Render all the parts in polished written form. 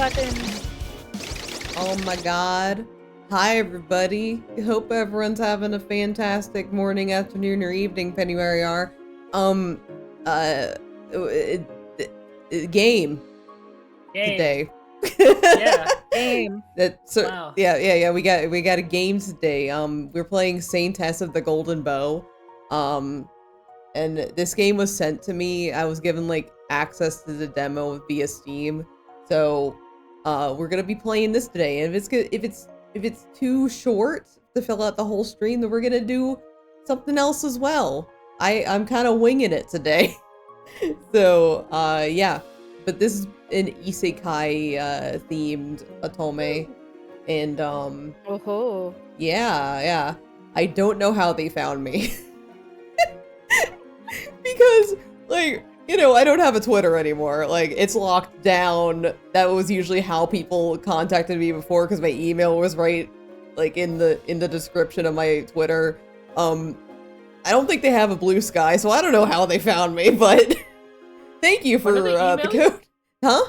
button. Oh my god. Hi everybody. Hope everyone's having a fantastic morning, afternoon, or evening, depending where you are. Uh, game today. Yeah, game. Wow. Yeah. We got a game today. We're playing Saintess of the Golden Bow. And this game was sent to me. I was given like access to the demo via Steam. So, we're gonna be playing this today. And if it's too short to fill out the whole stream, then we're gonna do something else as well. I'm kind of winging it today. So, yeah. But this is an isekai themed otome, and Oh. yeah. I don't know how they found me. Because, like, you know, I don't have a Twitter anymore. Like, it's locked down. That was usually how people contacted me before, because my email was right, like, in the description of my Twitter. I don't think they have a Blue Sky, so I don't know how they found me, but thank you for the code. Huh?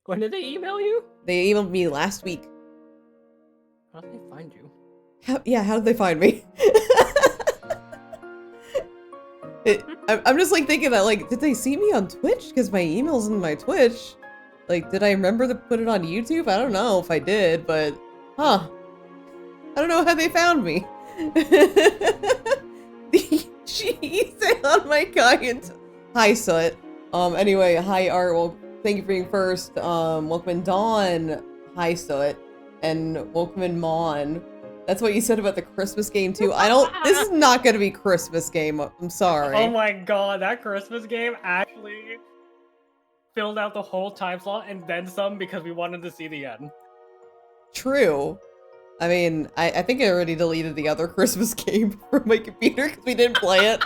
When did they email you? They emailed me last week. How did they find you? How did they find me? I'm just like thinking that, like, did they see me on Twitch? Because my email's in my Twitch. Like, did I remember to put it on YouTube? I don't know if I did, but huh. I don't know how they found me. Jeez, on my guy. Hi, Soot. Anyway, hi, Art. Well, thank you for being first. Welcome in Dawn. Hi, Soot. And welcome in Mon. That's what you said about the Christmas game, too. This is not gonna be Christmas game. I'm sorry. Oh my god, that Christmas game actually filled out the whole time slot and then some because we wanted to see the end. True. I mean, I think I already deleted the other Christmas game from my computer because we didn't play it.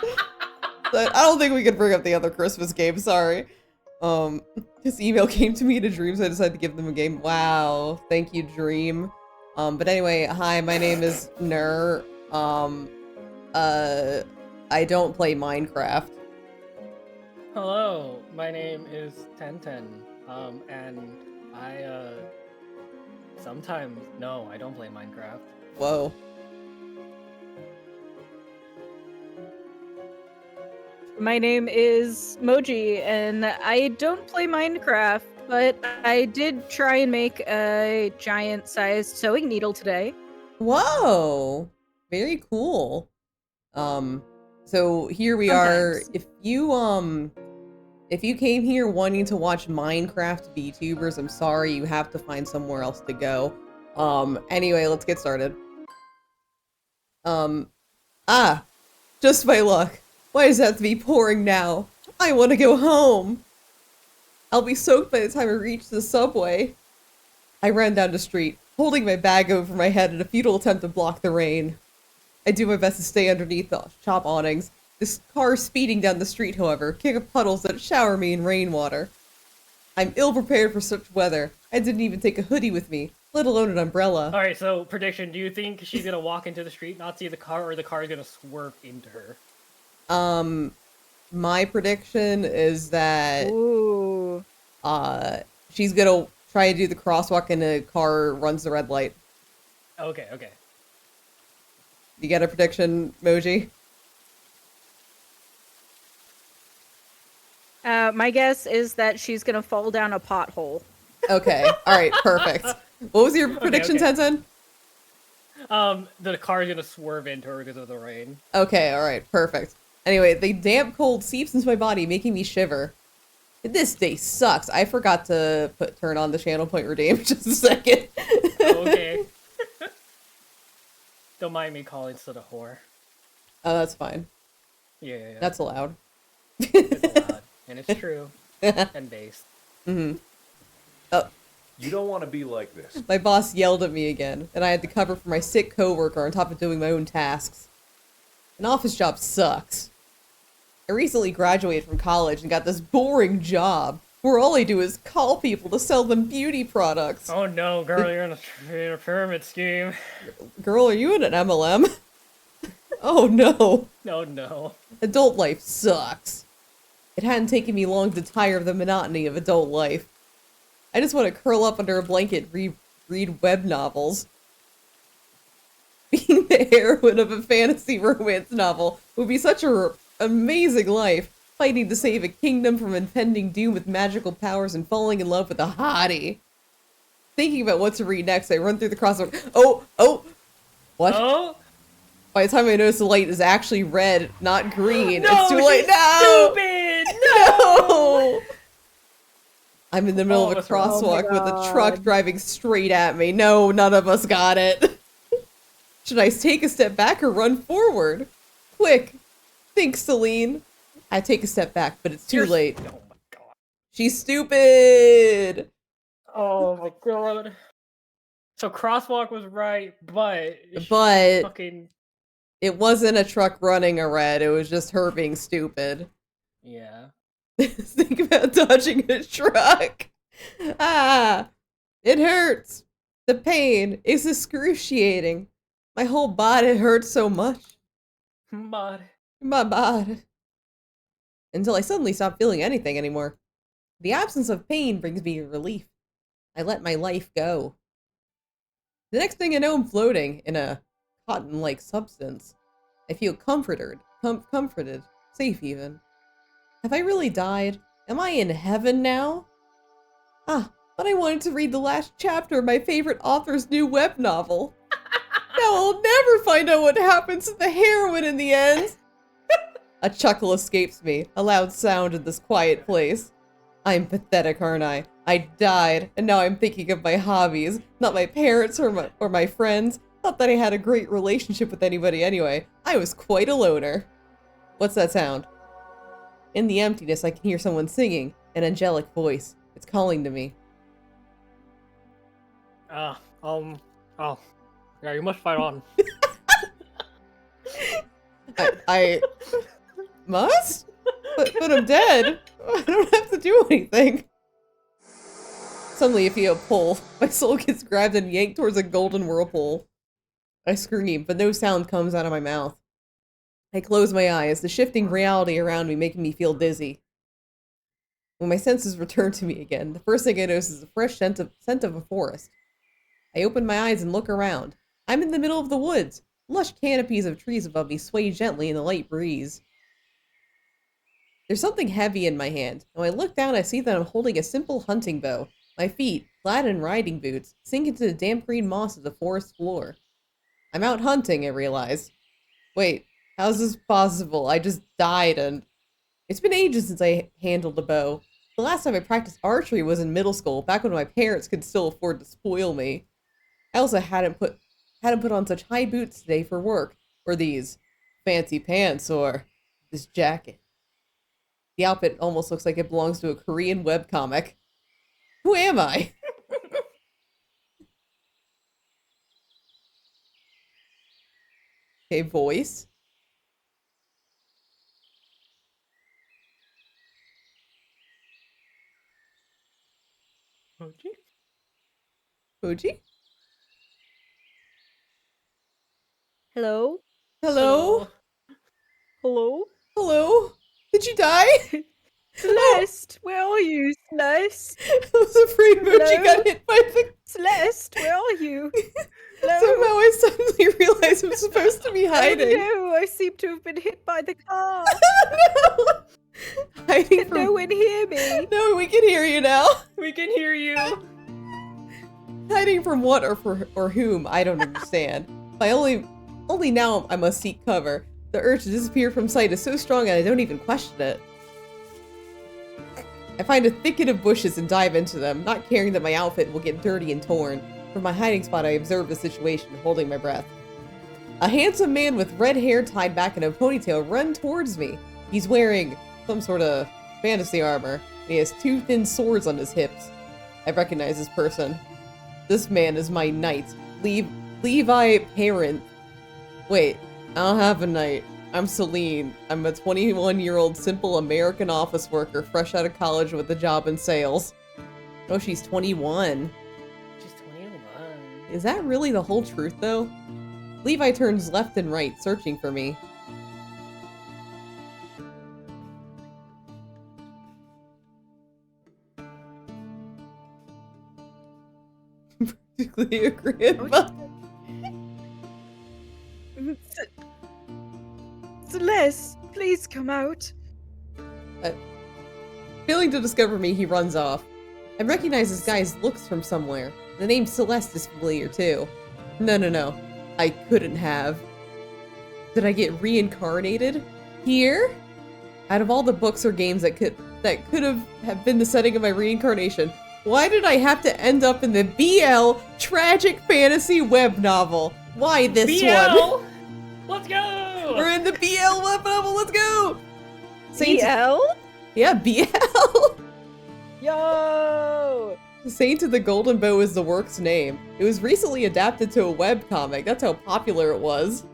So I don't think we could bring up the other Christmas game, sorry. This email came to me in a dream, so I decided to give them a game. Wow, thank you, Dream. But anyway, hi, my name is Ner. I don't play Minecraft. Hello, my name is Tenten. And I, sometimes, no, I don't play Minecraft. Whoa. My name is Moji, and I don't play Minecraft, but I did try and make a giant-sized sewing needle today. Whoa! Very cool. So here we are. If you came here wanting to watch Minecraft VTubers, I'm sorry, you have to find somewhere else to go. Anyway, let's get started. Just my luck. Why does it have to be pouring now? I want to go home. I'll be soaked by the time I reach the subway. I ran down the street, holding my bag over my head in a futile attempt to block the rain. I do my best to stay underneath the shop awnings. This car speeding down the street, however, kick up puddles that shower me in rainwater. I'm ill-prepared for such weather. I didn't even take a hoodie with me, let alone an umbrella. Alright, so prediction, do you think she's gonna walk into the street, not see the car, or the car is gonna swerve into her? My prediction is that Ooh. she's gonna try to do the crosswalk and the car runs the red light. Okay. You get a prediction, Moji? My guess is that she's gonna fall down a pothole. Okay, alright, perfect. What was your prediction, okay. Tenzin? The car is gonna swerve into her because of the rain. Okay, alright, perfect. Anyway, the damp cold seeps into my body, making me shiver. This day sucks. I forgot to turn on the channel point redeem. Just a second. Okay. Don't mind me calling Soot a whore. Oh, that's fine. Yeah. That's allowed. It's allowed. And it's true. And based. Mm-hmm. Oh. You don't want to be like this. My boss yelled at me again, and I had to cover for my sick coworker on top of doing my own tasks. An office job sucks. I recently graduated from college and got this boring job where all I do is call people to sell them beauty products. Oh no, girl, you're in a pyramid scheme. Girl, are you in an MLM? Oh no. No. Adult life sucks. It hadn't taken me long to tire of the monotony of adult life. I just want to curl up under a blanket, read web novels. Being the heroine of a fantasy romance novel would be such a amazing life. Fighting to save a kingdom from impending doom with magical powers and falling in love with a hottie. Thinking about what to read next, I run through the crossword. Oh! What? Oh? By the time I notice the light is actually red, not green, No, it's too late. she's No! stupid! No! I'm in the middle All of a of us are wrong. Oh my crosswalk with a truck God. driving straight at me. No, none of us got it. Should I take a step back or run forward? Quick! Think, Celine. I take a step back, but it's too late. Oh my god. She's stupid! Oh my god. So crosswalk was right, but But fucking it wasn't a truck running a red, it was just her being stupid. yeah. Think about dodging a truck. Ah! It hurts! The pain is excruciating. My whole body hurts so much. But My body. Until I suddenly stop feeling anything anymore. The absence of pain brings me relief. I let my life go. The next thing I know, I'm floating in a cotton-like substance. I feel comforted, safe even. Have I really died? Am I in heaven now? Ah, but I wanted to read the last chapter of my favorite author's new web novel. Now I'll never find out what happens to the heroine in the end. A chuckle escapes me, a loud sound in this quiet place. I'm pathetic, aren't I? I died, and now I'm thinking of my hobbies, not my parents or my friends. Not that I had a great relationship with anybody anyway. I was quite a loner. What's that sound? In the emptiness, I can hear someone singing, an angelic voice. It's calling to me. oh. Yeah, you must fight on. I must? But I'm dead. I don't have to do anything. Suddenly I feel a pull. My soul gets grabbed and yanked towards a golden whirlpool. I scream, but no sound comes out of my mouth. I close my eyes, the shifting reality around me making me feel dizzy. When my senses return to me again, the first thing I notice is the fresh scent of a forest. I open my eyes and look around. I'm in the middle of the woods. Lush canopies of trees above me sway gently in the light breeze. There's something heavy in my hand. When I look down, I see that I'm holding a simple hunting bow. My feet, clad in riding boots, sink into the damp green moss of the forest floor. I'm out hunting, I realize. Wait, how's this possible? I just died and... It's been ages since I handled a bow. The last time I practiced archery was in middle school, back when my parents could still afford to spoil me. I also hadn't put on such high boots today for work, or these fancy pants, or this jacket. The outfit almost looks like it belongs to a Korean webcomic. Who am I? Okay, voice. Mochi? Fuji? Hello? Hello? Hello? Hello? Did you die? Oh, Celeste, where are you, Celeste? I was afraid Mochi Hello? got hit by the... Celeste, where are you? Hello? Somehow I suddenly realized I'm supposed to be hiding. Oh no, I seem to have been hit by the car. No! Hiding Can no from... one hear me? No, we can hear you now. We can hear you. Hiding from what or whom, I don't understand. Only now I must seek cover. The urge to disappear from sight is so strong and I don't even question it. I find a thicket of bushes and dive into them, not caring that my outfit will get dirty and torn. From my hiding spot, I observe the situation, holding my breath. A handsome man with red hair tied back in a ponytail runs towards me. He's wearing some sort of fantasy armor, and he has two thin swords on his hips. I recognize this person. This man is my knight, Levi Parent. Wait, I don't have a knight. I'm Celine. I'm a 21-year-old simple American office worker fresh out of college with a job in sales. Oh, she's 21. She's 21. Is that really the whole truth, though? Levi turns left and right, searching for me. to clear grandma. Celeste, please come out. Failing to discover me, he runs off. I recognize this guy's looks from somewhere. The name Celeste is familiar too. No. I couldn't have. Did I get reincarnated? Here? Out of all the books or games that could have been the setting of my reincarnation, why did I have to end up in the BL tragic fantasy web novel? Why this BL! one? Let's go! We're in the BL web novel, let's go! BL? Yeah, BL! Yo! Saint of the Golden Bow is the work's name. It was recently adapted to a webcomic, that's how popular it was.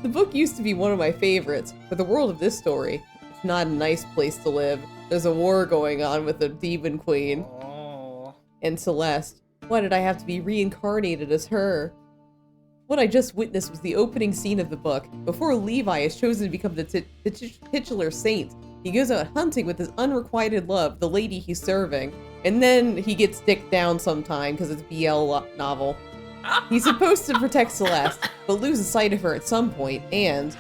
The book used to be one of my favorites, but the world of this story, it's not a nice place to live. There's a war going on with the Demon Queen. Oh. And Celeste. Why did I have to be reincarnated as her? What I just witnessed was the opening scene of the book. Before Levi is chosen to become the titular saint, he goes out hunting with his unrequited love, the lady he's serving. And then he gets dicked down sometime because it's BL novel. He's supposed to protect Celeste, but loses sight of her at some point, and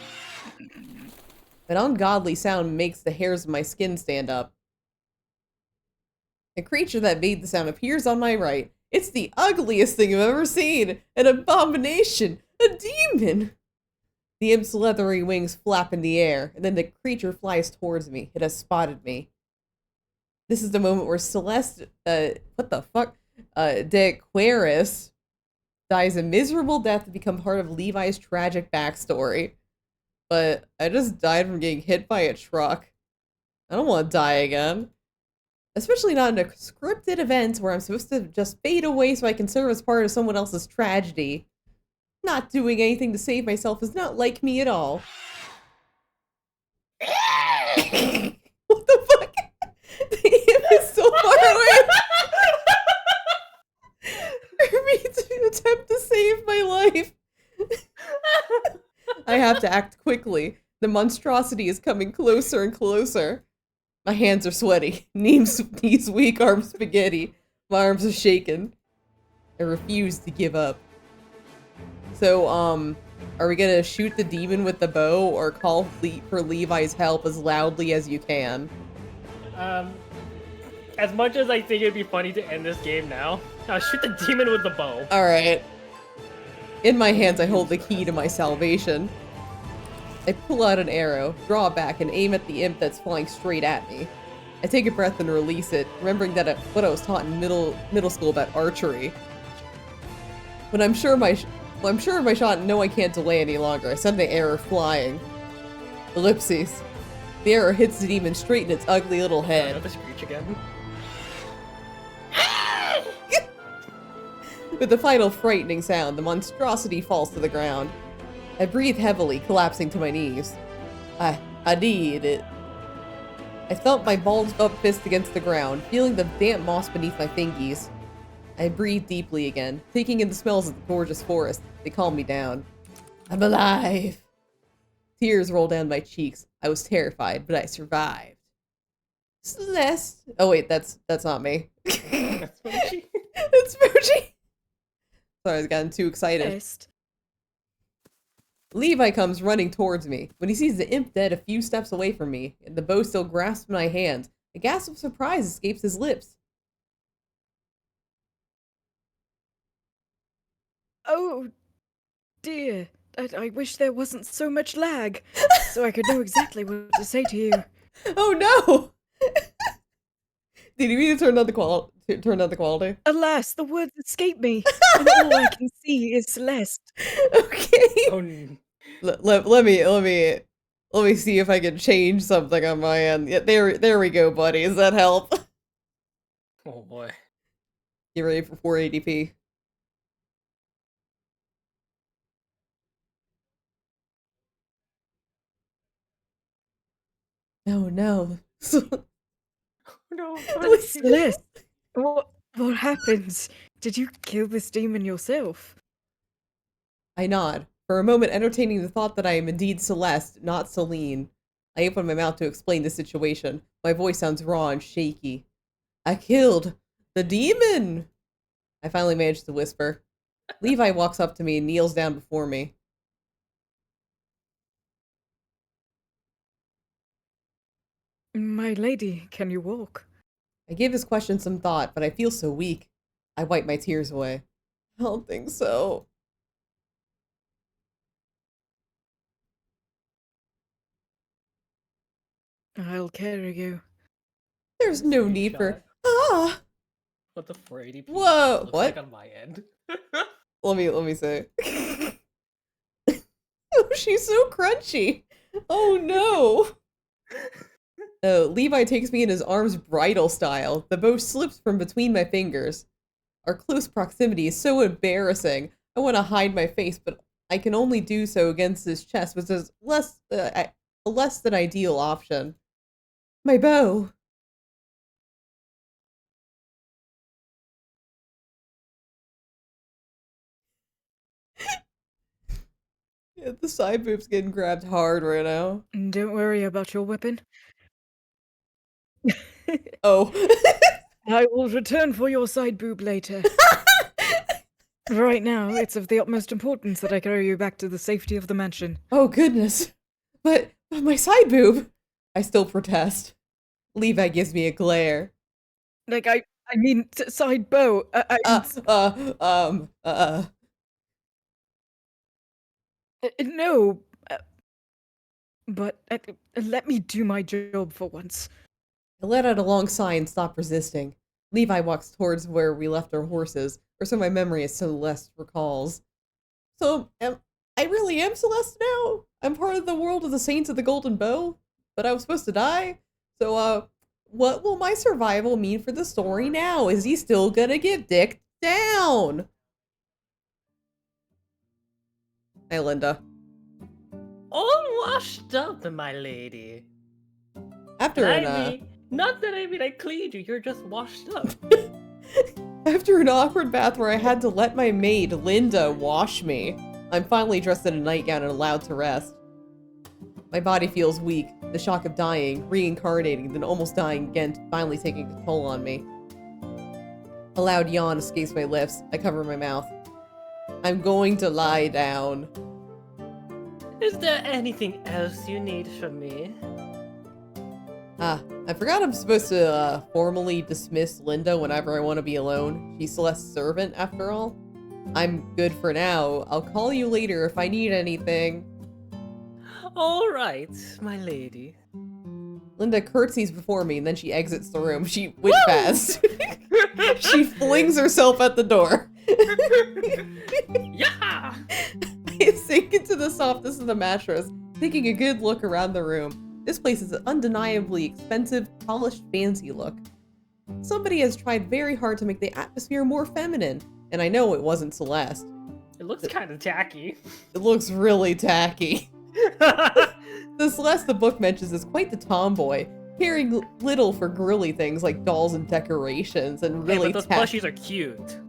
an ungodly sound makes the hairs of my skin stand up. The creature that made the sound appears on my right. It's the ugliest thing I've ever seen! An abomination! A demon! The imp's leathery wings flap in the air, and then the creature flies towards me. It has spotted me. This is the moment where Celeste, de Aquaris dies a miserable death to become part of Levi's tragic backstory. But I just died from getting hit by a truck. I don't want to die again. Especially not in a scripted event where I'm supposed to just fade away so I can serve as part of someone else's tragedy. Not doing anything to save myself is not like me at all. What the fuck? The imp is so far away for me to attempt to save my life. I have to act quickly. The monstrosity is coming closer and closer. My hands are sweaty, knees weak, arms spaghetti. My arms are shaking. I refuse to give up. So, are we gonna shoot the demon with the bow or call for Levi's help as loudly as you can? As much as I think it'd be funny to end this game now, I'll shoot the demon with the bow. Alright. In my hands, I hold the key to my salvation. I pull out an arrow, draw back, and aim at the imp that's flying straight at me. I take a breath and release it, remembering that what I was taught in middle school about archery. When I'm sure of my shot and know I can't delay any longer, I send the arrow flying. Ellipses. The arrow hits the demon straight in its ugly little head. Another screech again. With the final frightening sound, the monstrosity falls to the ground. I breathe heavily, collapsing to my knees. I need it. I thump my bulged up fist against the ground, feeling the damp moss beneath my fingies. I breathe deeply again, taking in the smells of the gorgeous forest. They calm me down. I'm alive! Tears roll down my cheeks. I was terrified, but I survived. Celeste. Oh wait, that's not me. That's Mochi. It's Mochi. Sorry, I was getting too excited. Best. Levi comes running towards me. When he sees the imp dead a few steps away from me, and the bow still grasped in my hand, a gasp of surprise escapes his lips. Oh, dear. I wish there wasn't so much lag, so I could know exactly what to say to you. Oh no! Did you mean to turn down the quality? Alas, the words escape me, and all I can see is Celeste. Okay. Oh, n- Let me see if I can change something on my end. Yeah, there we go, buddy. Does that help? oh boy. You ready for 480p? Oh no. No. Celeste, what happens? Did you kill this demon yourself? I nod, for a moment entertaining the thought that I am indeed Celeste, not Celine. I open my mouth to explain the situation. My voice sounds raw and shaky. I killed the demon! I finally managed to whisper. Levi walks up to me and kneels down before me. My lady, can you walk? I give his question some thought, but I feel so weak. I wipe my tears away. I don't think so. I'll carry you. There's The no need for... screenshot. Ah! What the Frady penis Whoa! looks like What? on my end. Let me say. Oh, she's so crunchy. Oh no. Levi takes me in his arms bridal style. The bow slips from between my fingers. Our close proximity is so embarrassing. I want to hide my face, but I can only do so against his chest, which is a less than ideal option. My bow. Yeah, the side boob's getting grabbed hard right now. Don't worry about your weapon. Oh. I will return for your side boob later. Right now, it's of the utmost importance that I carry you back to the safety of the mansion. Oh, goodness. But my side boob. I still protest. Levi gives me a glare. Like, I mean, side bow. Uh, No. But let me do my job for once. I let out a long sigh and stop resisting. Levi walks towards where we left our horses, or so my memory of Celeste recalls. So, I really am Celeste now? I'm part of the world of the Saints of the Golden Bow? But I was supposed to die? So, what will my survival mean for the story now? Is he still gonna get dicked down? Hey, Linda. All washed up, my lady. After Not that I mean I cleaned you, you're just washed up. After an awkward bath where I had to let my maid, Linda, wash me, I'm finally dressed in a nightgown and allowed to rest. My body feels weak, the shock of dying, reincarnating, then almost dying again, finally taking a toll on me. A loud yawn escapes my lips. I cover my mouth. I'm going to lie down. Is there anything else you need from me? I forgot I'm supposed to formally dismiss Linda whenever I want to be alone. She's Celeste's servant, after all. I'm good for now. I'll call you later if I need anything. All right, my lady. Linda curtsies before me, and then she exits the room. She went fast. She flings herself at the door. Yeah! I sink into the softness of the mattress, taking a good look around the room. This place is an undeniably expensive, polished, fancy look. Somebody has tried very hard to make the atmosphere more feminine, and I know it wasn't Celeste. It looks kind of tacky. It looks really tacky. The Celeste the book mentions is quite the tomboy, caring little for girly things like dolls and decorations, and really hey, but those plushies are cute.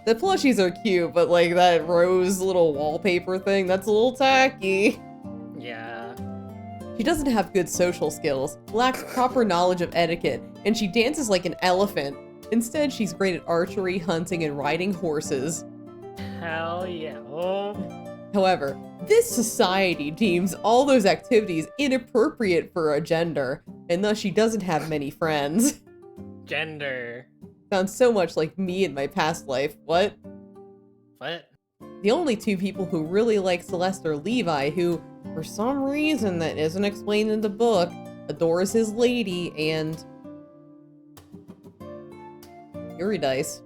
The plushies are cute, but like that rose little wallpaper thing, that's a little tacky. Yeah. She doesn't have good social skills, lacks proper knowledge of etiquette, and she dances like an elephant. Instead, she's great at archery, hunting, and riding horses. Hell yeah. Oh. However, this society deems all those activities inappropriate for a gender, and thus she doesn't have many friends. Gender. Sounds so much like me in my past life. What? What? The only two people who really like Celeste are Levi, who, for some reason that isn't explained in the book, adores his lady, and Eurydice.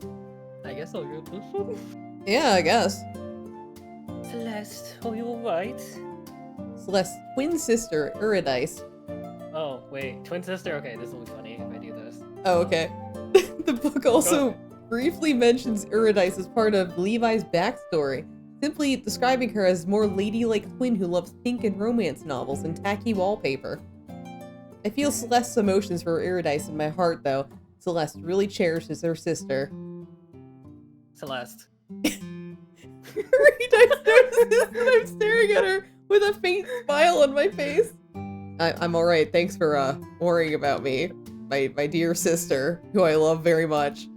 I guess I'll go this one. Yeah, I guess. Celeste, are you alright? Celeste's twin sister, Eurydice. Oh, wait. Twin sister? Okay, this will be funny if I do this. Oh, okay. The book also briefly mentions Eurydice as part of Levi's backstory, simply describing her as more ladylike twin who loves pink and romance novels and tacky wallpaper. I feel Celeste's emotions for Eurydice in my heart, though. Celeste really cherishes her sister. Celeste. Eurydice notices that I'm staring at her with a faint smile on my face. I'm alright, thanks for worrying about me. My dear sister, who I love very much.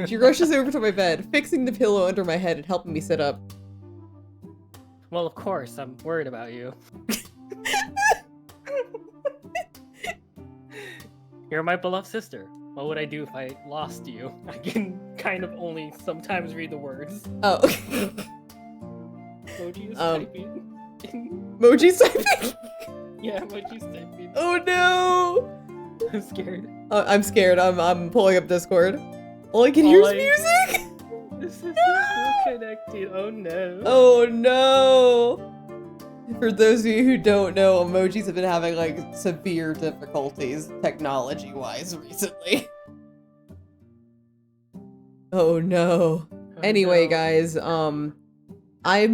She rushes over to my bed, fixing the pillow under my head and helping me sit up. Well, of course, I'm worried about you. You're my beloved sister. What would I do if I lost you? I can kind of only sometimes read the words. Oh. Moji is typing. Moji's typing? Yeah, Moji's typing. Oh no! I'm scared. I'm scared. I'm pulling up Discord. All I can hear is music! This is still connected. Oh no. Oh no! For those of you who don't know, emojis have been having like severe difficulties technology-wise recently. Oh no. Anyway, guys, I'm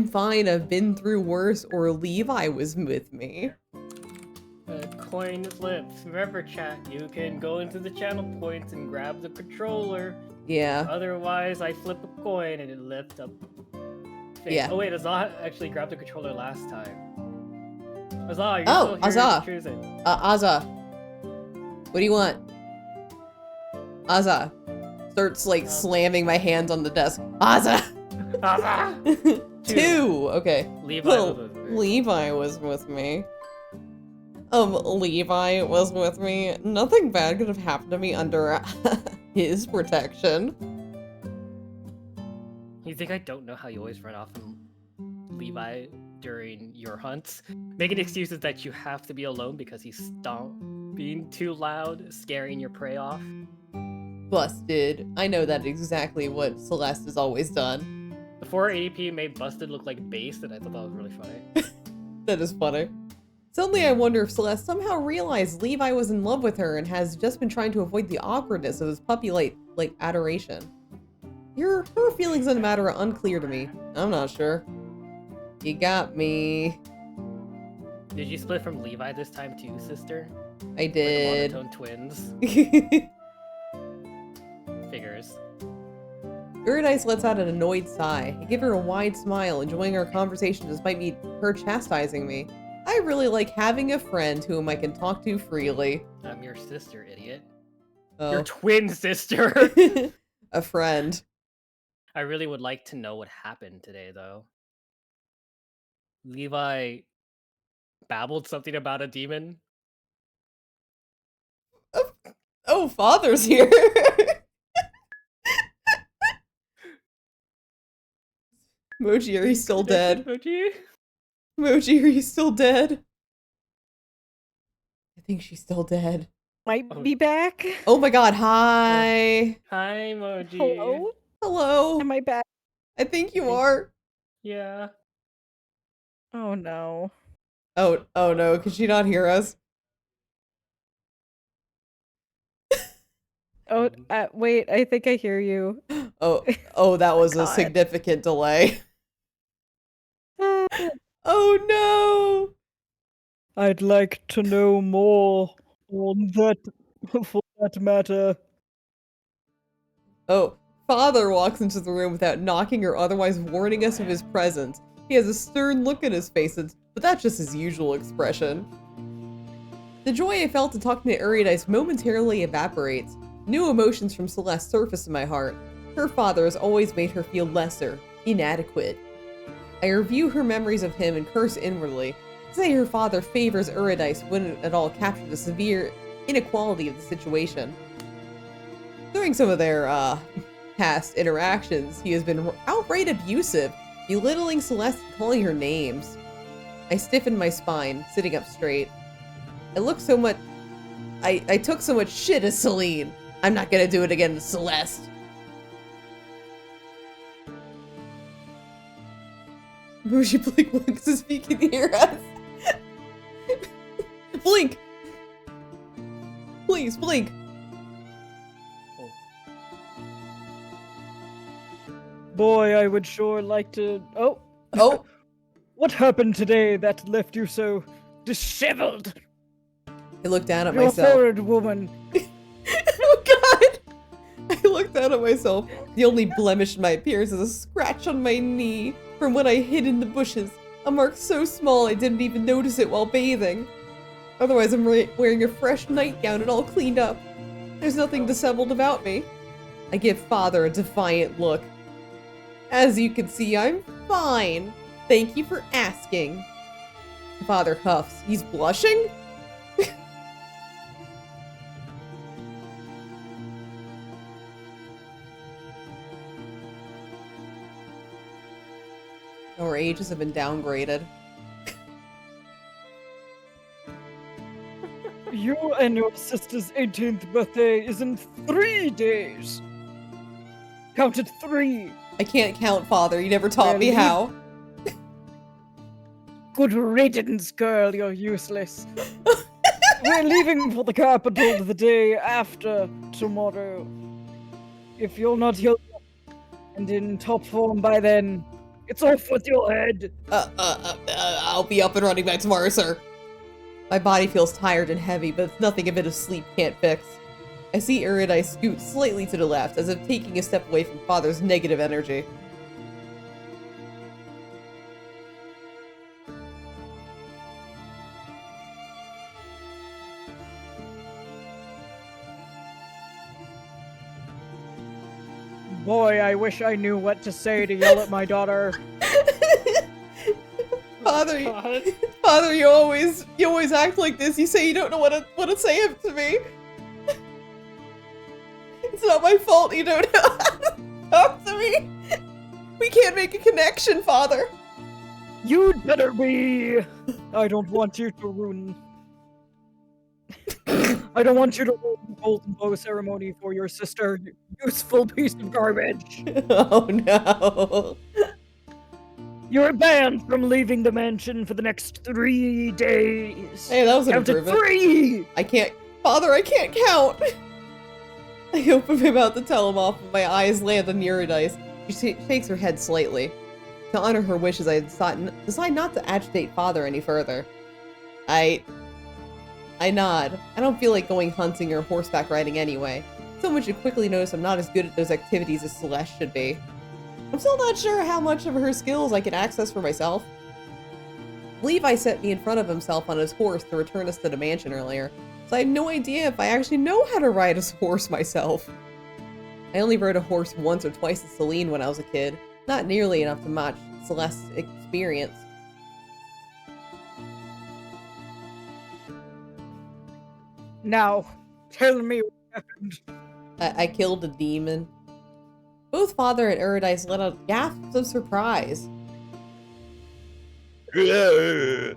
fine. I've been through worse, or Levi was with me. Coin flips. Remember, chat, you can go into the channel points and grab the controller. Yeah. Otherwise, I flip a coin and it lifts up. Yeah. Oh wait, Azah actually grabbed the controller last time. Azah, you're Oh, still here. Azah. Choose it. Azah. What do you want? Azah. Starts like slamming my hands on the desk. Azah! Azah! Two! Okay. Levi Well, was with me. Levi was with me. Levi was with me. Nothing bad could have happened to me under his protection. You think I don't know how you always run off from Levi during your hunts? Making excuses that you have to be alone because he's being too loud, scaring your prey off. Busted. I know that exactly what Celeste has always done. The 4 ADP made Busted look like Based, and I thought that was really funny. That is funny. Suddenly I wonder if Celeste somehow realized Levi was in love with her and has just been trying to avoid the awkwardness of his puppy-like adoration. Her feelings on the matter are unclear to me. I'm not sure. You got me. Did you split from Levi this time too, sister? I did. Like the monotone twins? Figures. Eurydice lets out an annoyed sigh. I give her a wide smile, enjoying our conversation despite her chastising me. I really like having a friend whom I can talk to freely. I'm your sister, idiot. Oh. Your twin sister! A friend. I really would like to know what happened today, though. Levi babbled something about a demon? Oh, Father's here! Moji, are you still dead? Moji? Moji, are you still dead? I think she's still dead. Might be back. Oh my god, hi! Hi, Moji. Hello? Hello! Am I back? I think you are. Yeah. Oh no. Oh no, can she not hear us? Oh, wait, I think I hear you. Oh, that was a God. significant delay. Oh no! I'd like to know more on that, for that matter. Oh, Father walks into the room without knocking or otherwise warning us of his presence. He has a stern look in his face, but that's just his usual expression. The joy I felt to talking to Eurydice momentarily evaporates. New emotions from Celeste surface in my heart. Her father has always made her feel lesser, inadequate. I review her memories of him and curse inwardly. To say her father favors Eurydice wouldn't at all capture the severe inequality of the situation. During some of their, past interactions, he has been outright abusive, belittling Celeste and calling her names. I stiffen my spine, sitting up straight. I took so much shit as Celine. I'm not gonna do it again to Celeste. Moji Blink blinks if he can hear us. Blink! Please, blink! Boy, I would sure like to. Oh, Oh! what happened today that left you so disheveled? I looked down at You're a myself. forward woman. Oh god! I looked down at myself. The only blemish in my appearance is a scratch on my knee from when I hid in the bushes. A mark so small I didn't even notice it while bathing. Otherwise, I'm wearing a fresh nightgown and all cleaned up. There's nothing disheveled about me. I give Father a defiant look. As you can see, I'm fine. Thank you for asking. Father huffs. He's blushing? Our ages have been downgraded. You and your sister's 18th birthday is in 3 days. Counted 3. I can't count, Father. You never taught me Really? how. Good riddance, girl. You're useless. We're leaving for the capital the day after tomorrow. If you're not healed and in top form by then, it's off with your head. I'll be up and running by tomorrow, sir. My body feels tired and heavy, but it's nothing a bit of sleep can't fix. I see Eurydice scoot slightly to the left, as if taking a step away from Father's negative energy. Boy, I wish I knew what to say to yell at my daughter. Father, God. Father, you always act like this. You say you don't know what to say to me. It's not my fault you don't know how to talk to me. We can't make a connection, Father. You'd better be. I don't want you to ruin. I don't want you to ruin the golden bow ceremony for your sister, you useful piece of garbage. Oh no. You're banned from leaving the mansion for the next 3 days. Hey, that was an Counted improvement. 3. Father, I can't count. I open my mouth to tell him off, but my eyes land on Eurydice. She shakes her head slightly. To honor her wishes, I decide not to agitate Father any further. I nod. I don't feel like going hunting or horseback riding anyway. Someone should quickly notice I'm not as good at those activities as Celeste should be. I'm still not sure how much of her skills I can access for myself. Levi sent me in front of himself on his horse to return us to the mansion earlier, so I have no idea if I actually know how to ride a horse myself. I only rode a horse once or twice in Celine when I was a kid, not nearly enough to match Celeste's experience. Now, tell me what happened. I killed a demon. Both Father and Eurydice let out gasps of surprise. You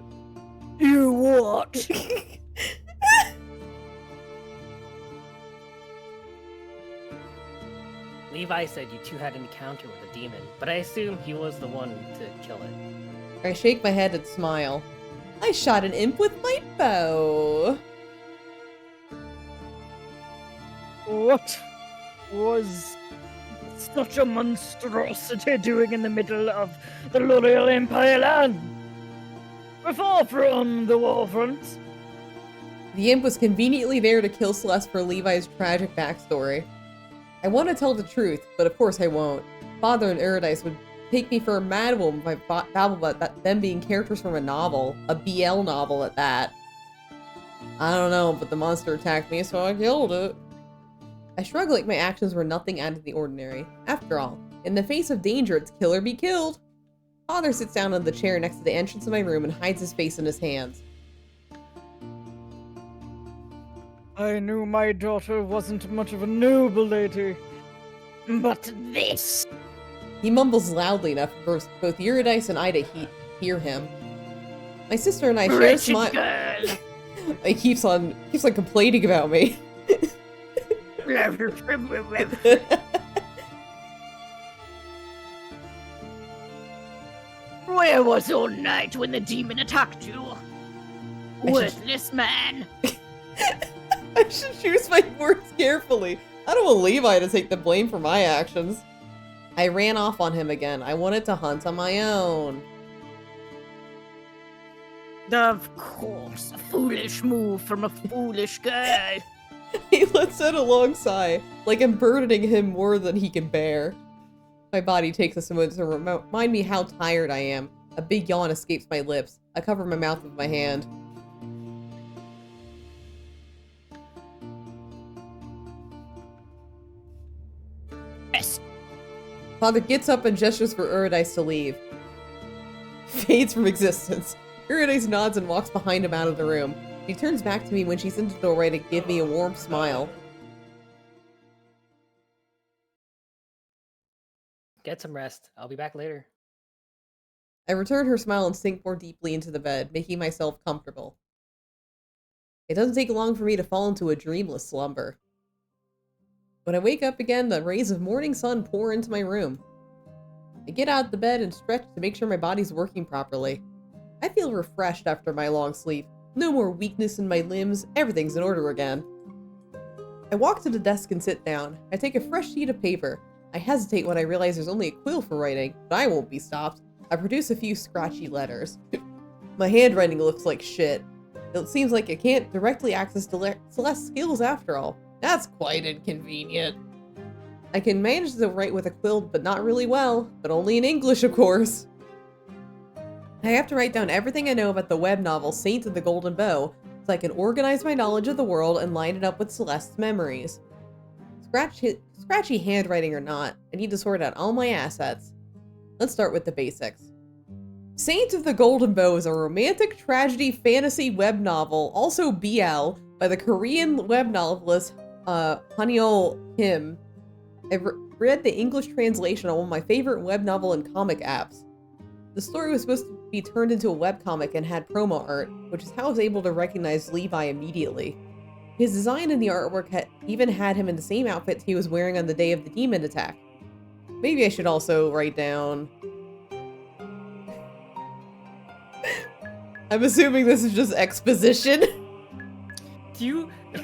what? Levi said you two had an encounter with a demon, but I assume he was the one to kill it. I shake my head and smile. I shot an imp with my bow. What was such a monstrosity doing in the middle of the L'Oreal Empire land? We're far from the war front. The imp was conveniently there to kill Celeste for Levi's tragic backstory. I want to tell the truth, but of course I won't. Father and Eurydice would take me for a madwoman if I babble about them being characters from a novel, a BL novel at that. I don't know, but the monster attacked me, so I killed it. I shrug like my actions were nothing out of the ordinary. After all, in the face of danger, it's kill or be killed. Father sits down on the chair next to the entrance of my room and hides his face in his hands. I knew my daughter wasn't much of a noble lady. But this... He mumbles loudly enough for both Eurydice and I to hear him. My sister and I share a smile. girl! He keeps on complaining about me. Where was all night when the demon attacked you? Worthless man! I should choose my words carefully. I don't want Levi to take the blame for my actions. I ran off on him again. I wanted to hunt on my own. Of course, a foolish move from a foolish guy. He lets out a long sigh, like I'm burdening him more than he can bear. My body takes a moment to remind me how tired I am. A big yawn escapes my lips. I cover my mouth with my hand. Yes. Father gets up and gestures for Eurydice to leave. Fades from existence. Eurydice nods and walks behind him out of the room. She turns back to me when she's in the doorway to give me a warm smile. Get some rest. I'll be back later. I return her smile and sink more deeply into the bed, making myself comfortable. It doesn't take long for me to fall into a dreamless slumber. When I wake up again, the rays of morning sun pour into my room. I get out of the bed and stretch to make sure my body's working properly. I feel refreshed after my long sleep. No more weakness in my limbs, everything's in order again. I walk to the desk and sit down. I take a fresh sheet of paper. I hesitate when I realize there's only a quill for writing, but I won't be stopped. I produce a few scratchy letters. My handwriting looks like shit. It seems like I can't directly access Celeste's skills after all. That's quite inconvenient. I can manage to write with a quill, but not really well. But only in English, of course. I have to write down everything I know about the web novel Saint of the Golden Bow, so I can organize my knowledge of the world and line it up with Celeste's memories. Scratchy handwriting or not, I need to sort out all my assets. Let's start with the basics. Saint of the Golden Bow is a romantic tragedy fantasy web novel, also BL, by the Korean web novelist Hanyeol Kim. I've read the English translation on one of my favorite web novel and comic apps. The story was supposed to be turned into a webcomic and had promo art, which is how I was able to recognize Levi immediately. His design in the artwork even had him in the same outfit he was wearing on the day of the demon attack. Maybe I should also write down... I'm assuming this is just exposition.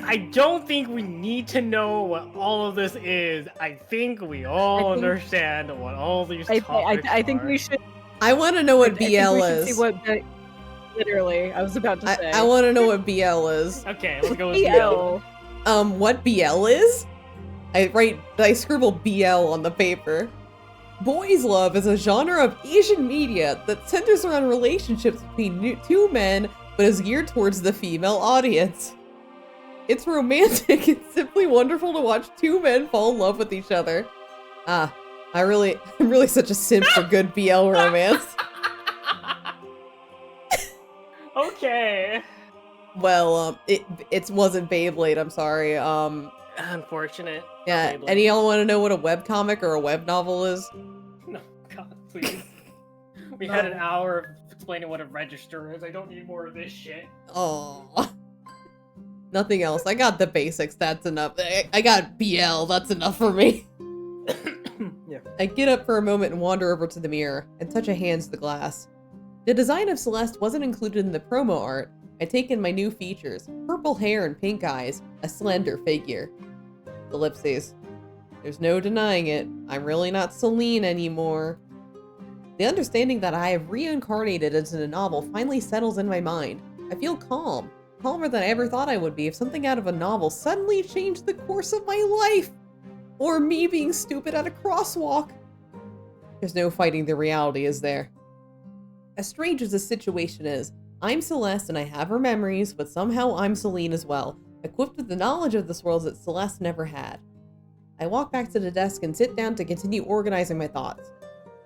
I don't think we need to know what all of this is. I think we all understand what all these topics I think are. we should. I want to know what BL I think we should is. See what literally, I was about to say. I want to know what BL is. Okay, let's go with BL. What BL is? I scribble BL on the paper. Boys love is a genre of Asian media that centers around relationships between two men, but is geared towards the female audience. It's romantic and simply wonderful to watch two men fall in love with each other. I'm really such a simp for good BL romance. Okay. Well, it wasn't Beyblade, I'm sorry. Unfortunate. Yeah, Beyblade. any of y'all want to know what a webcomic or a web novel is? No, God, please. We had an hour of explaining what a register is. I don't need more of this shit. Oh. Nothing else. I got the basics. That's enough. I got BL. That's enough for me. Yeah. I get up for a moment and wander over to the mirror and touch a hand to the glass. The design of Celeste wasn't included in the promo art. I take in my new features. Purple hair and pink eyes. A slender figure. Ellipses. There's no denying it. I'm really not Celine anymore. The understanding that I have reincarnated into a novel finally settles in my mind. I feel calm. Calmer than I ever thought I would be if something out of a novel suddenly changed the course of my life. Or me being stupid at a crosswalk. There's no fighting the reality, is there? As strange as the situation is, I'm Celeste and I have her memories, but somehow I'm Celine as well, equipped with the knowledge of this world that Celeste never had. I walk back to the desk and sit down to continue organizing my thoughts.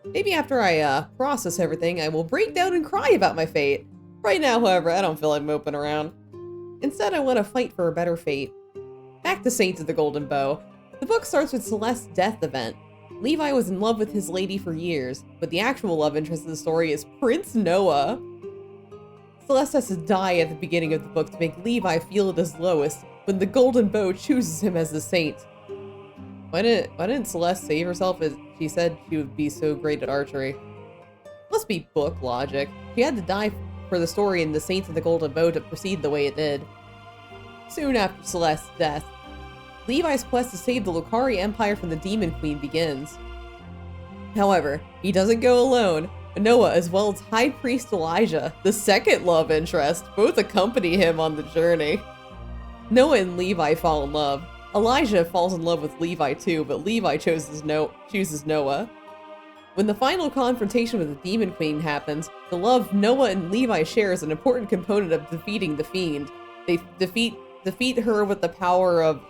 Maybe after I process everything, I will break down and cry about my fate. Right now, however, I don't feel like moping around. Instead, I want to fight for a better fate. Back to Saint of the Golden Bow. The book starts with Celeste's death event. Levi was in love with his lady for years, but the actual love interest of the story is Prince Noah. Celeste has to die at the beginning of the book to make Levi feel at his lowest when the Golden Bow chooses him as the saint. Why didn't Celeste save herself as she said she would be so great at archery? Must be book logic. She had to die for the story in the Saint of the Golden Bow to proceed the way it did. Soon after Celeste's death, Levi's quest to save the Lucari Empire from the Demon Queen begins. However, he doesn't go alone. Noah, as well as High Priest Elijah, the second love interest, both accompany him on the journey. Noah and Levi fall in love. Elijah falls in love with Levi too, but Levi chooses Noah. When the final confrontation with the Demon Queen happens, the love Noah and Levi share is an important component of defeating the Fiend. They defeat her with the power of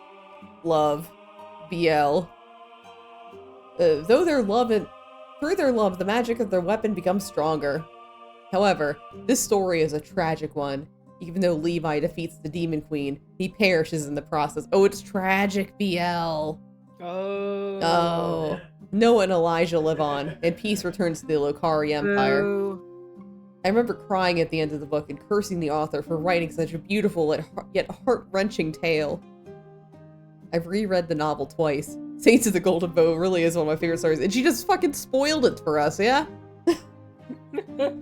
love. BL. Through their love, the magic of their weapon becomes stronger. However, this story is a tragic one. Even though Levi defeats the Demon Queen, he perishes in the process. Oh, it's tragic, BL. Oh. Noah and Elijah live on, and peace returns to the Lokari Empire. Boo. I remember crying at the end of the book and cursing the author for writing such a beautiful yet heart-wrenching tale. I've reread the novel twice. Saints of the Golden Bow really is one of my favorite stories, and she just fucking spoiled it for us, yeah?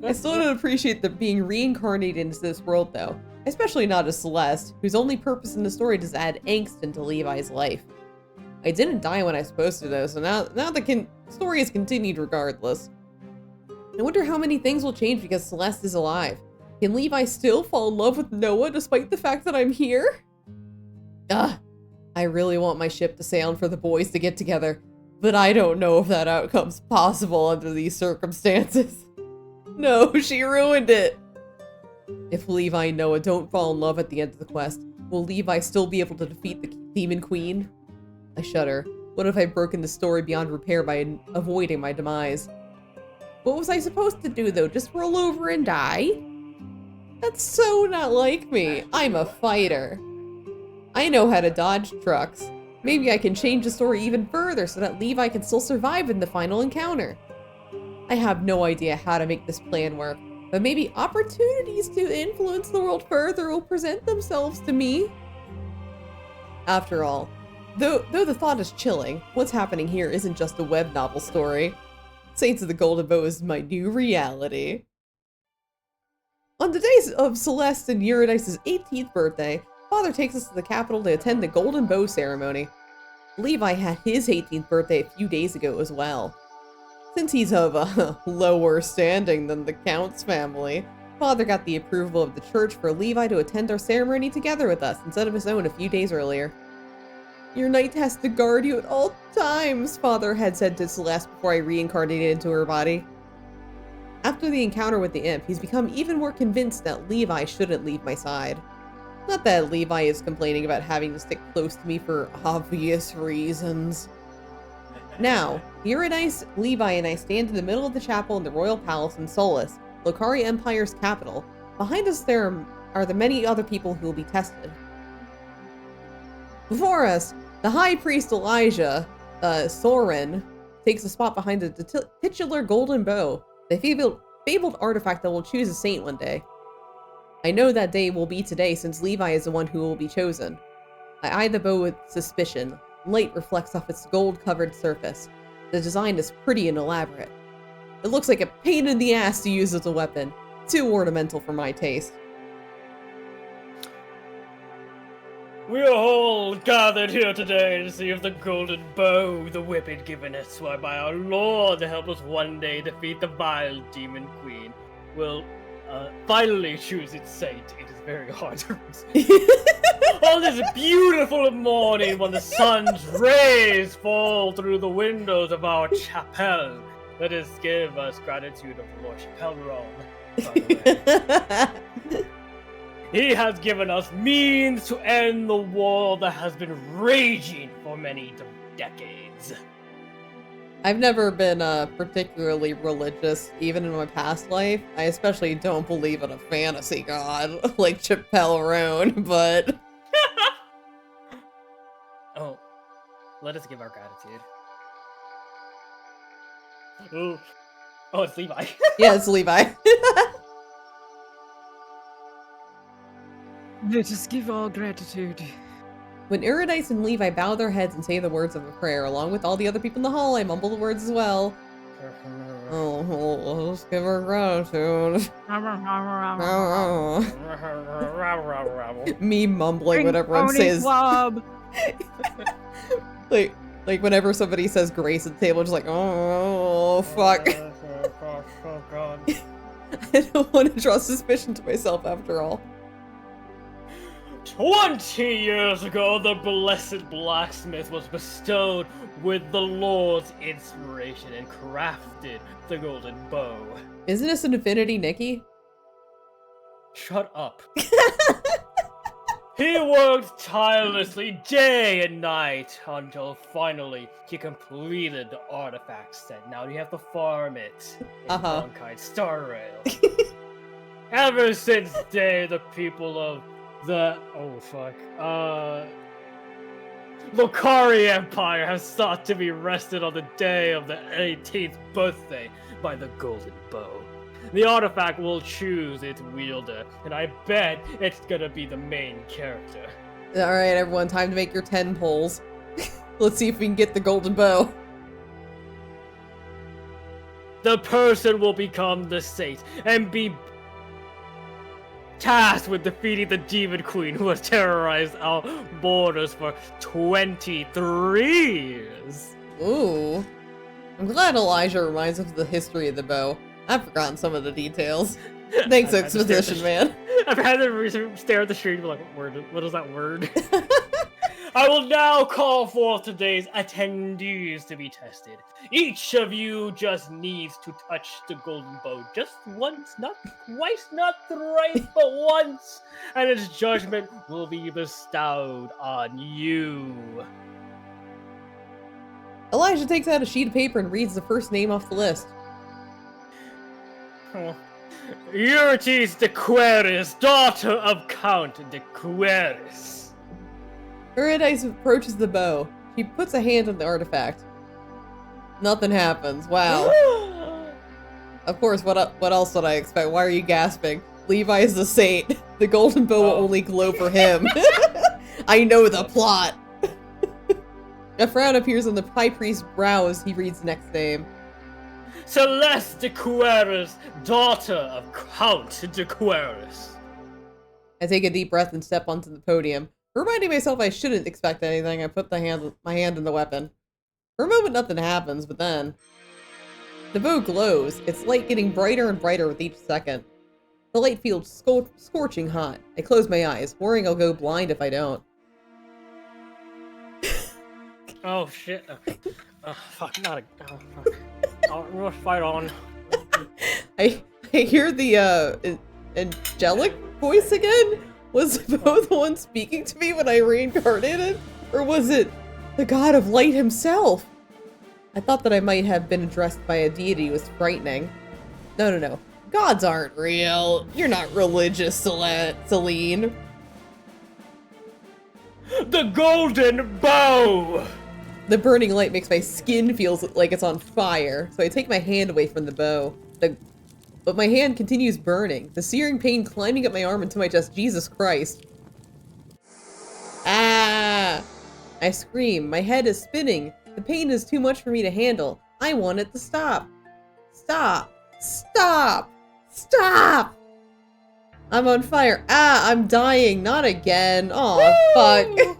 I still don't appreciate the being reincarnated into this world, though. Especially not as Celeste, whose only purpose in the story is to add angst into Levi's life. I didn't die when I was supposed to, though, so now the story is continued regardless. I wonder how many things will change because Celeste is alive. Can Levi still fall in love with Noah despite the fact that I'm here? I really want my ship to sail and for the boys to get together, but I don't know if that outcome's possible under these circumstances. No, she ruined it! If Levi and Noah don't fall in love at the end of the quest, will Levi still be able to defeat the Demon Queen? I shudder. What if I've broken the story beyond repair by avoiding my demise? What was I supposed to do, though? Just roll over and die? That's so not like me. I'm a fighter. I know how to dodge trucks. Maybe I can change the story even further so that Levi can still survive in the final encounter. I have no idea how to make this plan work, but maybe opportunities to influence the world further will present themselves to me. After all, though the thought is chilling, what's happening here isn't just a web novel story. Saints of the Golden Bow is my new reality. On the days of Celeste and Eurydice's 18th birthday, Father takes us to the capital to attend the Golden Bow ceremony. Levi had his 18th birthday a few days ago as well. Since he's of a lower standing than the Count's family, Father got the approval of the church for Levi to attend our ceremony together with us instead of his own a few days earlier. Your knight has to guard you at all times, Father had said to Celeste before I reincarnated into her body. After the encounter with the imp, he's become even more convinced that Levi shouldn't leave my side. Not that Levi is complaining about having to stick close to me for obvious reasons. Now, Eurydice, Levi, and I stand in the middle of the chapel in the royal palace in Solus, Lokari Empire's capital. Behind us there are the many other people who will be tested. Before us, the High Priest Elijah, Soren, takes a spot behind the titular Golden Bow, the fabled artifact that will choose a saint one day. I know that day will be today since Levi is the one who will be chosen. I eye the bow with suspicion. Light reflects off its gold-covered surface. The design is pretty and elaborate. It looks like a pain in the ass to use as a weapon. Too ornamental for my taste. We are all gathered here today to see if the golden bow, the weapon given us by our Lord to help us one day defeat the vile Demon Queen, will finally choose its saint. It is very hard to on this beautiful morning when the sun's rays fall through the windows of our chapel, let us give us gratitude of Lord Chapel. He has given us means to end the war that has been raging for many decades. I've never been particularly religious, even in my past life. I especially don't believe in a fantasy god like Chapel Roan, but... Oh, let us give our gratitude. Ooh. Oh, it's Levi. Yeah, it's Levi. Let us give our gratitude. When Eurydice and Levi bow their heads and say the words of a prayer, along with all the other people in the hall, I mumble the words as well. Oh, let's give our gratitude. Me mumbling what everyone says. like whenever somebody says grace at the table, just like, oh, fuck. Oh, God. I don't want to draw suspicion to myself after all. 20 years ago, the blessed blacksmith was bestowed with the Lord's inspiration and crafted the golden bow. Isn't this an infinity, Nikki? Shut up. He worked tirelessly day and night until finally he completed the artifact set. Now you have to farm it in Bonkite Star Rail. Ever since day, the people of the Lokari Empire have sought to be rested on the day of the 18th birthday by the Golden Bow. The artifact will choose its wielder, and I bet it's gonna be the main character. Alright, everyone, time to make your 10 polls. Let's see if we can get the golden bow. The person will become the Saint and be tasked with defeating the Demon Queen who has terrorized our borders for 23 years. Ooh. I'm glad Elijah reminds us of the history of the bow. I've forgotten some of the details. Thanks, exposition, man. I've had to stare at the street and be like, what is that word? I will now call forth today's attendees to be tested. Each of you just needs to touch the golden bow just once, not twice, not thrice, but once, and its judgment will be bestowed on you. Elijah takes out a sheet of paper and reads the first name off the list. Eurytis de Queris, daughter of Count de Queris. Eurydice approaches the bow. She puts a hand on the artifact. Nothing happens. Wow. Of course, what else would I expect? Why are you gasping? Levi is the saint. The golden bow will only glow for him. I know the plot. A frown appears on the high priest's brow as he reads the next name. Celeste de Queris, daughter of Count de Queris. I take a deep breath and step onto the podium. Reminding myself I shouldn't expect anything, I put my hand in the weapon. For a moment, nothing happens, but then... The bow glows, its light getting brighter and brighter with each second. The light feels scorching hot. I close my eyes, worrying I'll go blind if I don't. Oh, shit. Okay. Oh, fuck, not a... Oh, fuck. Oh, fight on. I hear the, angelic voice again? Was both the one speaking to me when I reincarnated? Or was it the god of light himself? I thought that I might have been addressed by a deity was frightening. No. Gods aren't real. You're not religious, Celine. The golden bow! The burning light makes my skin feel like it's on fire, so I take my hand away from the bow. But my hand continues burning, the searing pain climbing up my arm into my chest. Jesus Christ. Ah! I scream. My head is spinning. The pain is too much for me to handle. I want it to stop. Stop! Stop! Stop! I'm on fire. Ah, I'm dying. Not again. Aw, fuck.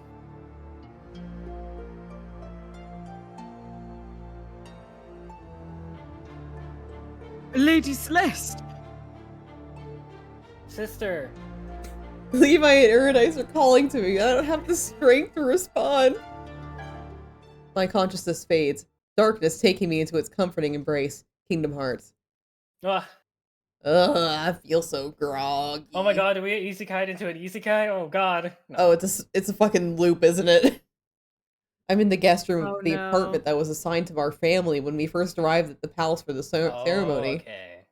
Lady Celeste! Sister. Levi and Eurydice are calling to me. I don't have the strength to respond. My consciousness fades. Darkness taking me into its comforting embrace. Kingdom Hearts. Ugh. Ugh, I feel so groggy. Oh my god, did we get isekai into an isekai? Oh god. No. Oh, it's a fucking loop, isn't it? I'm in the guest room of the no. apartment that was assigned to our family when we first arrived at the palace for the ceremony. Okay.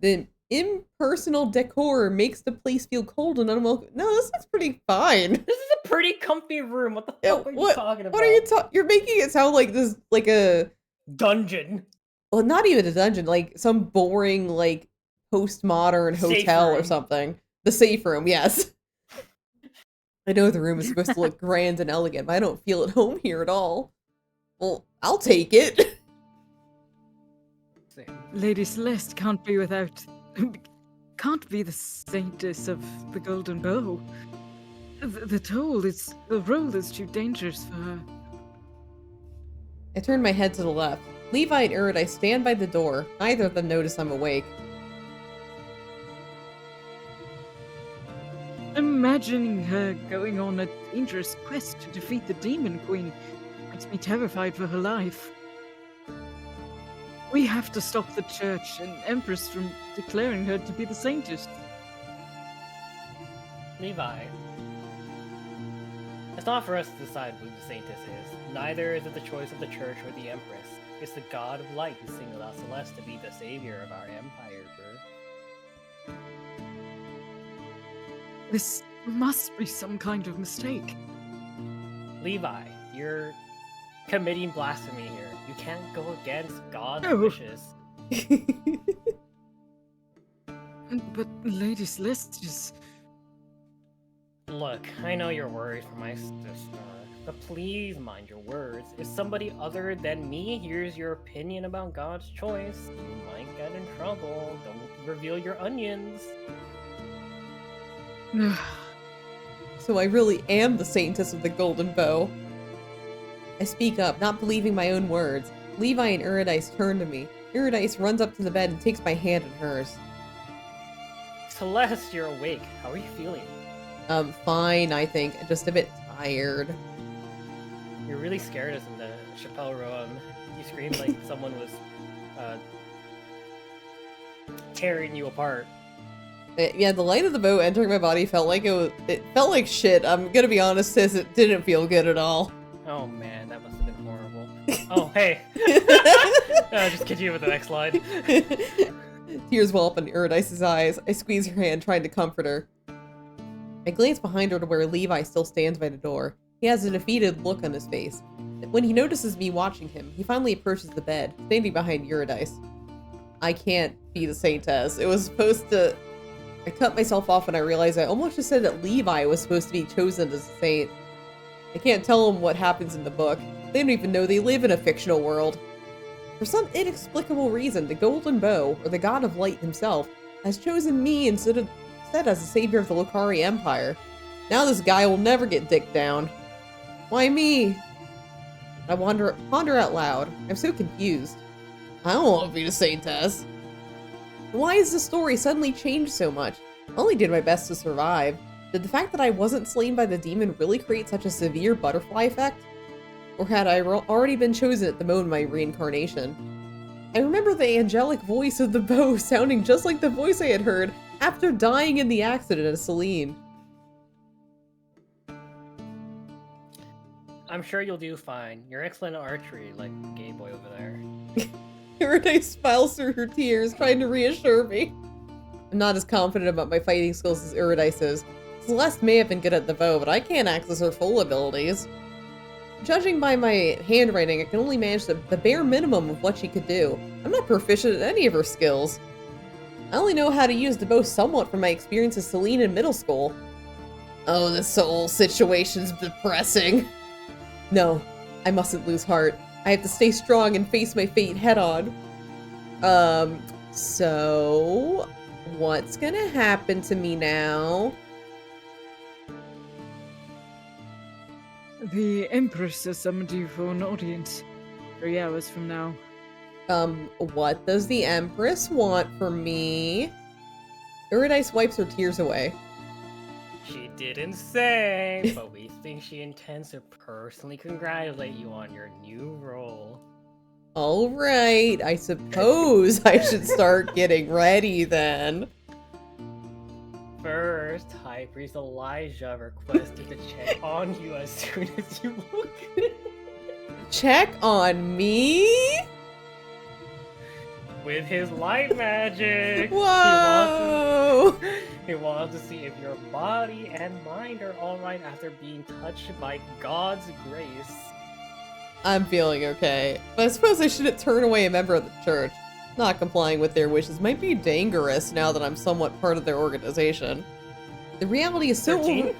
The impersonal decor makes the place feel cold and unwelcome. No, this looks pretty fine. This is a pretty comfy room. What the fuck are you talking about? What are you talking? You're making it sound like this, like a dungeon. Well, not even a dungeon, like some boring, like postmodern hotel or something. The safe room, yes. I know the room is supposed to look grand and elegant, but I don't feel at home here at all. Well, I'll take it. Lady Celeste can't be can't be the Saintess of the Golden Bow. The role is too dangerous for her. I turn my head to the left. Levi and Eurydice stand by the door. Neither of them notice I'm awake. Imagining her going on a dangerous quest to defeat the Demon Queen makes me terrified for her life. We have to stop the Church and Empress from declaring her to be the Saintess. Levi, It's not for us to decide who the Saintess is. Neither is it the choice of the Church or the Empress. It's the God of Light who singled out Celeste to be the savior of our empire, bro. This must be some kind of mistake. Levi, you're committing blasphemy here. You can't go against God's No. wishes. But Lady Celeste is... Look, I know you're worried for my sister, but please mind your words. If somebody other than me hears your opinion about God's choice, you might get in trouble. Don't reveal your onions. So I really am the Saintess of the Golden Bow. I speak up, not believing my own words. Levi and Eurydice turn to me. Eurydice runs up to the bed and takes my hand in hers. Celeste, you're awake. How are you feeling? Fine, I think. Just a bit tired. You're really scared us in the Chappelle Row. You screamed like someone was tearing you apart. Yeah, the light of the bow entering my body felt like it felt like shit. I'm gonna be honest, sis, it didn't feel good at all. Oh man, that must have been horrible. Oh, hey. Just continue with the next slide. Tears well up in Eurydice's eyes. I squeeze her hand, trying to comfort her. I glance behind her to where Levi still stands by the door. He has a defeated look on his face. When he notices me watching him, he finally approaches the bed, standing behind Eurydice. I can't be the Saintess. It was supposed to... I cut myself off when I realized I almost just said that Levi was supposed to be chosen as a saint. I can't tell them what happens in the book. They don't even know they live in a fictional world. For some inexplicable reason, the Golden Bow, or the God of Light himself, has chosen me instead as the savior of the Lokari Empire. Now this guy will never get dicked down. Why me? I ponder out loud. I'm so confused. I don't want to be the Saintess. Why has the story suddenly changed so much? I only did my best to survive. Did the fact that I wasn't slain by the demon really create such a severe butterfly effect? Or had I already been chosen at the moment of my reincarnation? I remember the angelic voice of the bow sounding just like the voice I had heard after dying in the accident at Celine. I'm sure you'll do fine. You're excellent at archery, like gay boy over there. Eurydice smiles through her tears, trying to reassure me. I'm not as confident about my fighting skills as Eurydice is. Celeste may have been good at the bow, but I can't access her full abilities. Judging by my handwriting, I can only manage the bare minimum of what she could do. I'm not proficient at any of her skills. I only know how to use the bow somewhat from my experience as Celine in middle school. Oh, this whole situation's depressing. No, I mustn't lose heart. I have to stay strong and face my fate head on. So... what's gonna happen to me now? The Empress has summoned you for an audience 3 hours from now. What does the Empress want from me? Eurydice wipes her tears away. She didn't say, but we think she intends to personally congratulate you on your new role. Alright, I suppose I should start getting ready then. First, High Priest Elijah requested to check on you as soon as you woke up. Check on me? With his light magic. Whoa! He wants to see if your body and mind are alright after being touched by God's grace. I'm feeling okay, but I suppose I shouldn't turn away a member of the church. Not complying with their wishes might be dangerous now that I'm somewhat part of their organization. The reality is so the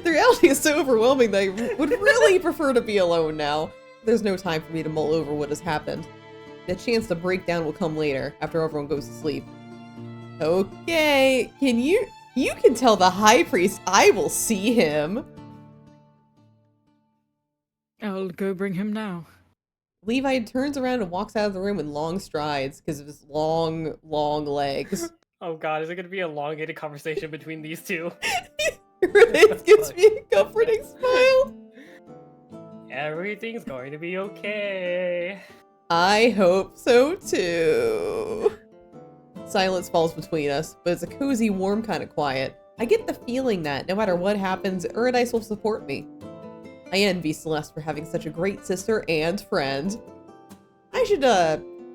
reality is so overwhelming that I would really prefer to be alone now. There's no time for me to mull over what has happened. The chance to break down will come later, after everyone goes to sleep. Okay, you can tell the High Priest I will see him. I'll go bring him now. Levi turns around and walks out of the room in long strides because of his long, long legs. Oh god, is it gonna be a elongated conversation between these two? It gives me a comforting smile. Everything's going to be okay. I hope so too. Silence falls between us, but it's a cozy, warm kind of quiet. I get the feeling that, no matter what happens, Eurydice will support me. I envy Celeste for having such a great sister and friend. I should,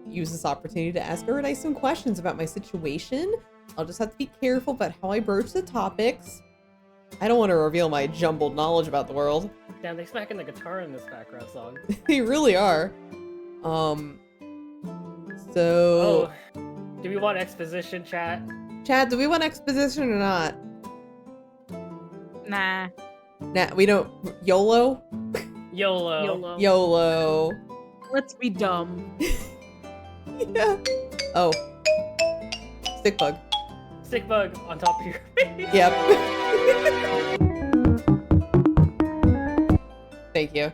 use this opportunity to ask Eurydice some questions about my situation. I'll just have to be careful about how I broach the topics. I don't want to reveal my jumbled knowledge about the world. Damn, they smacking the guitar in this background song. They really are. So... Oh, do we want exposition, chat? Chad, do we want exposition or not? Nah. Nah, we don't... YOLO? YOLO. YOLO. Let's be dumb. Yeah. Oh. Stick bug. Stick bug on top of your face. Yep. Thank you.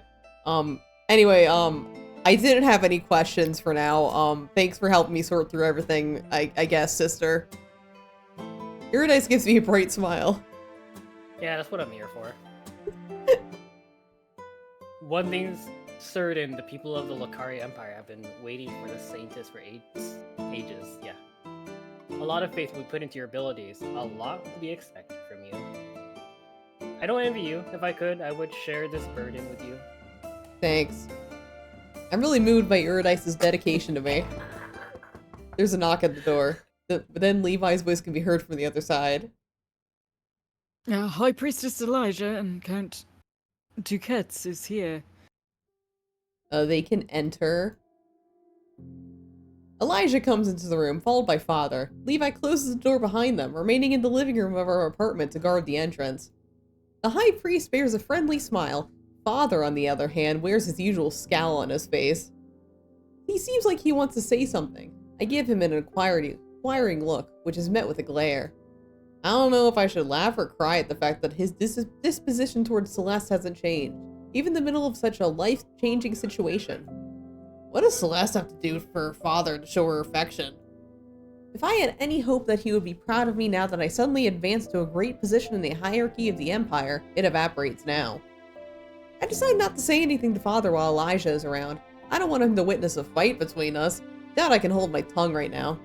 Anyway, I didn't have any questions for now. Thanks for helping me sort through everything, I guess, sister. Eurydice gives me a bright smile. Yeah, that's what I'm here for. One thing's certain, the people of the Lucari Empire have been waiting for the Saintess for ages, yeah. A lot of faith will be put into your abilities. A lot will be expected from you. I don't envy you. If I could, I would share this burden with you. Thanks. I'm really moved by Eurydice's dedication to me. There's a knock at the door. But then Levi's voice can be heard from the other side. High Priestess Elijah and Count Duquette is here. They can enter. Elijah comes into the room, followed by Father. Levi closes the door behind them, remaining in the living room of our apartment to guard the entrance. The High Priest bears a friendly smile. Father, on the other hand, wears his usual scowl on his face. He seems like he wants to say something. I give him an inquiring look, which is met with a glare. I don't know if I should laugh or cry at the fact that his disposition towards Celeste hasn't changed, even in the middle of such a life-changing situation. What does Celeste have to do for her father to show her affection? If I had any hope that he would be proud of me now that I suddenly advanced to a great position in the hierarchy of the Empire, it evaporates now. I decide not to say anything to Father while Elijah is around. I don't want him to witness a fight between us. Doubt I can hold my tongue right now.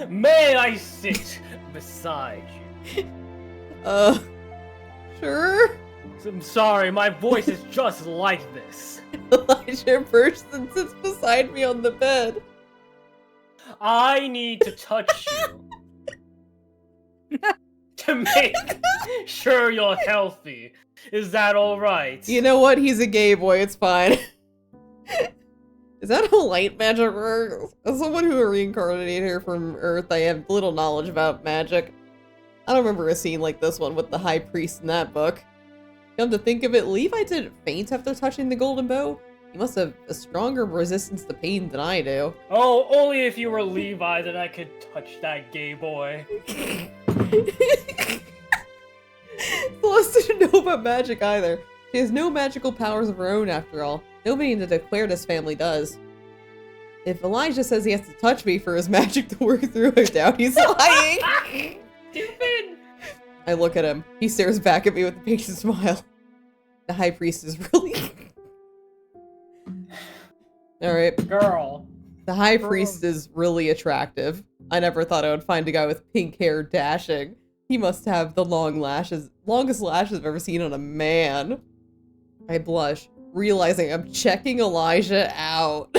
May I sit beside you? Sure? I'm sorry, my voice is just like this. Elijah bursts and sits beside me on the bed. I need to touch you. To make sure you're healthy. Is that alright? You know what? He's a gay boy. It's fine. Is that a light magic work? As someone who reincarnated here from Earth, I have little knowledge about magic. I don't remember a scene like this one with the High Priest in that book. Come to think of it, Levi didn't faint after touching the golden bow. He must have a stronger resistance to pain than I do. Oh, only if you were Levi that I could touch that gay boy. Celeste didn't know about magic either. She has no magical powers of her own after all. Nobody in the Declaredus family does. If Elijah says he has to touch me for his magic to work through, I doubt he's lying. Stupid! I look at him. He stares back at me with a patient smile. The High Priest is really... Alright. Girl. The High Priest is really attractive. I never thought I would find a guy with pink hair dashing. He must have the longest lashes I've ever seen on a man. I blush, realizing I'm checking Elijah out.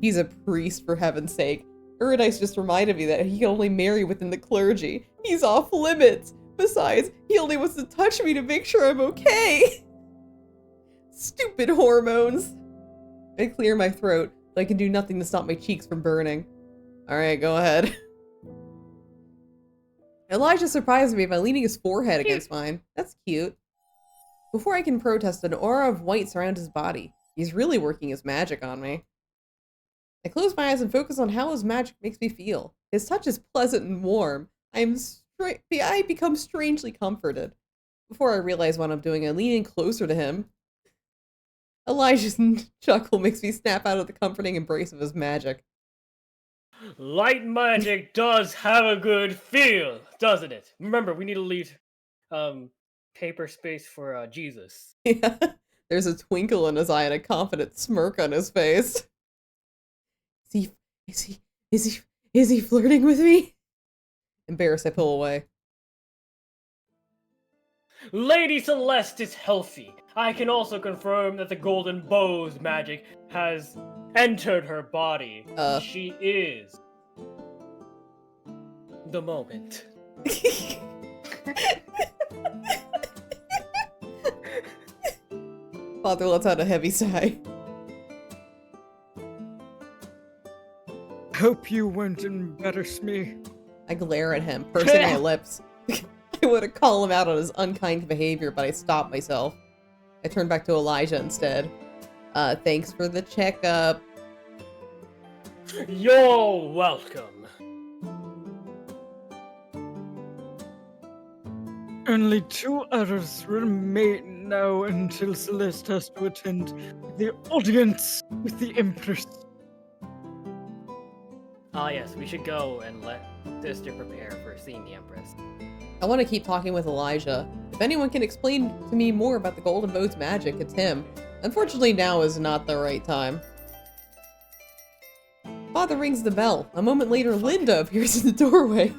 He's a priest, for heaven's sake. Eurydice just reminded me that he can only marry within the clergy. He's off limits. Besides, he only wants to touch me to make sure I'm okay. Stupid hormones. I clear my throat, but I can do nothing to stop my cheeks from burning. Alright, go ahead. Elijah surprised me by leaning his forehead against mine. That's cute. Before I can protest, an aura of white surrounds his body. He's really working his magic on me. I close my eyes and focus on how his magic makes me feel. His touch is pleasant and warm. I become strangely comforted. Before I realize what I'm doing, I lean in closer to him. Elijah's chuckle makes me snap out of the comforting embrace of his magic. Light magic does have a good feel, doesn't it? Remember, we need to leave paper space for Jesus. Yeah, there's a twinkle in his eye and a confident smirk on his face. Is he flirting with me? Embarrassed, I pull away. Lady Celeste is healthy. I can also confirm that the golden bow's magic has entered her body. She is the moment. Father lets out a heavy sigh. Hope you won't embarrass me. I glare at him, pursing my lips. I would have called him out on his unkind behavior, but I stopped myself. I turned back to Elijah instead. Thanks for the checkup. You're welcome. Only 2 hours remain now until Celeste has to attend the audience with the Empress. Ah, yes, we should go and let Sister prepare for seeing the Empress. I want to keep talking with Elijah. If anyone can explain to me more about the Golden Bow's magic, it's him. Unfortunately, now is not the right time. Father rings the bell. A moment later, Linda appears in the doorway.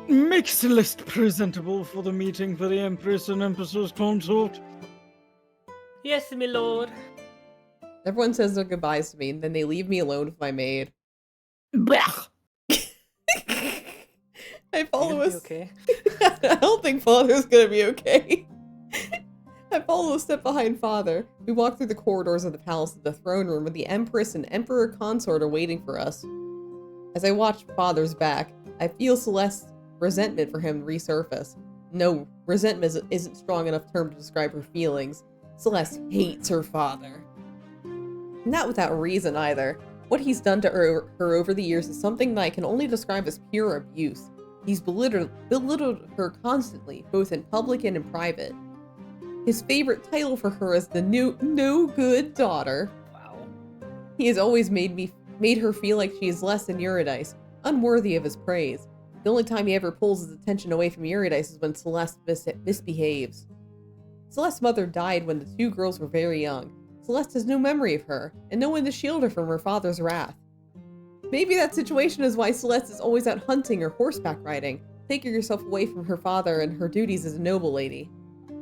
Make Celeste presentable for the meeting for the Empress and Empress's consort. Yes, my lord. Everyone says their goodbyes to me, and then they leave me alone with my maid. Blech. I follow us. Okay. I don't think Father's gonna be okay. I follow a step behind Father. We walk through the corridors of the palace to the throne room where the Empress and Emperor Consort are waiting for us. As I watch Father's back, I feel Celeste's resentment for him resurface. No, resentment isn't strong enough term to describe her feelings. Celeste hates her father. Not without reason either. What he's done to her over the years is something that I can only describe as pure abuse. He's belittled her constantly, both in public and in private. His favorite title for her is the no good daughter. Wow. He has always made her feel like she is less than Eurydice, unworthy of his praise. The only time he ever pulls his attention away from Eurydice is when Celeste misbehaves. Celeste's mother died when the 2 girls were very young. Celeste has no memory of her, and no one to shield her from her father's wrath. Maybe that situation is why Celeste is always out hunting or horseback riding, taking herself away from her father and her duties as a noble lady.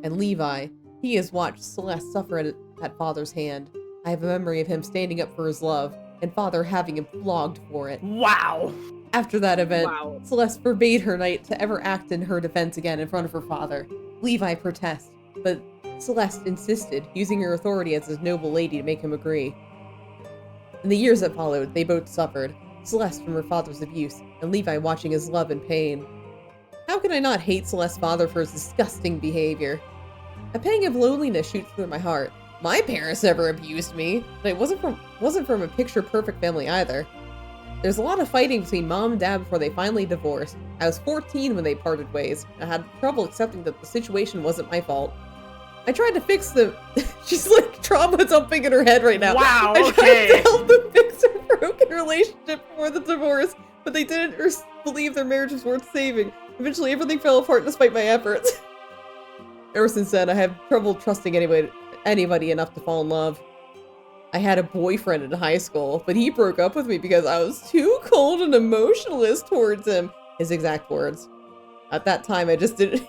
And Levi, he has watched Celeste suffer at father's hand. I have a memory of him standing up for his love, and father having him flogged for it. Wow! After that event, Wow. Celeste forbade her knight to ever act in her defense again in front of her father. Levi protests, but Celeste insisted, using her authority as his noble lady to make him agree. In the years that followed, they both suffered, Celeste from her father's abuse, and Levi watching his love and pain. How can I not hate Celeste's father for his disgusting behavior? A pang of loneliness shoots through my heart. My parents never abused me, but it wasn't from a picture-perfect family either. There's a lot of fighting between mom and dad before they finally divorced. I was 14 when they parted ways. I had trouble accepting that the situation wasn't my fault. I tried to fix them. She's like trauma dumping in her head right now. Wow, I tried to okay. help them fix their broken relationship before the divorce, but they didn't believe their marriage was worth saving. Eventually, everything fell apart despite my efforts. Ever since then, I have trouble trusting anybody enough to fall in love. I had a boyfriend in high school, but he broke up with me because I was too cold and emotionless towards him. His exact words. At that time, I just didn't...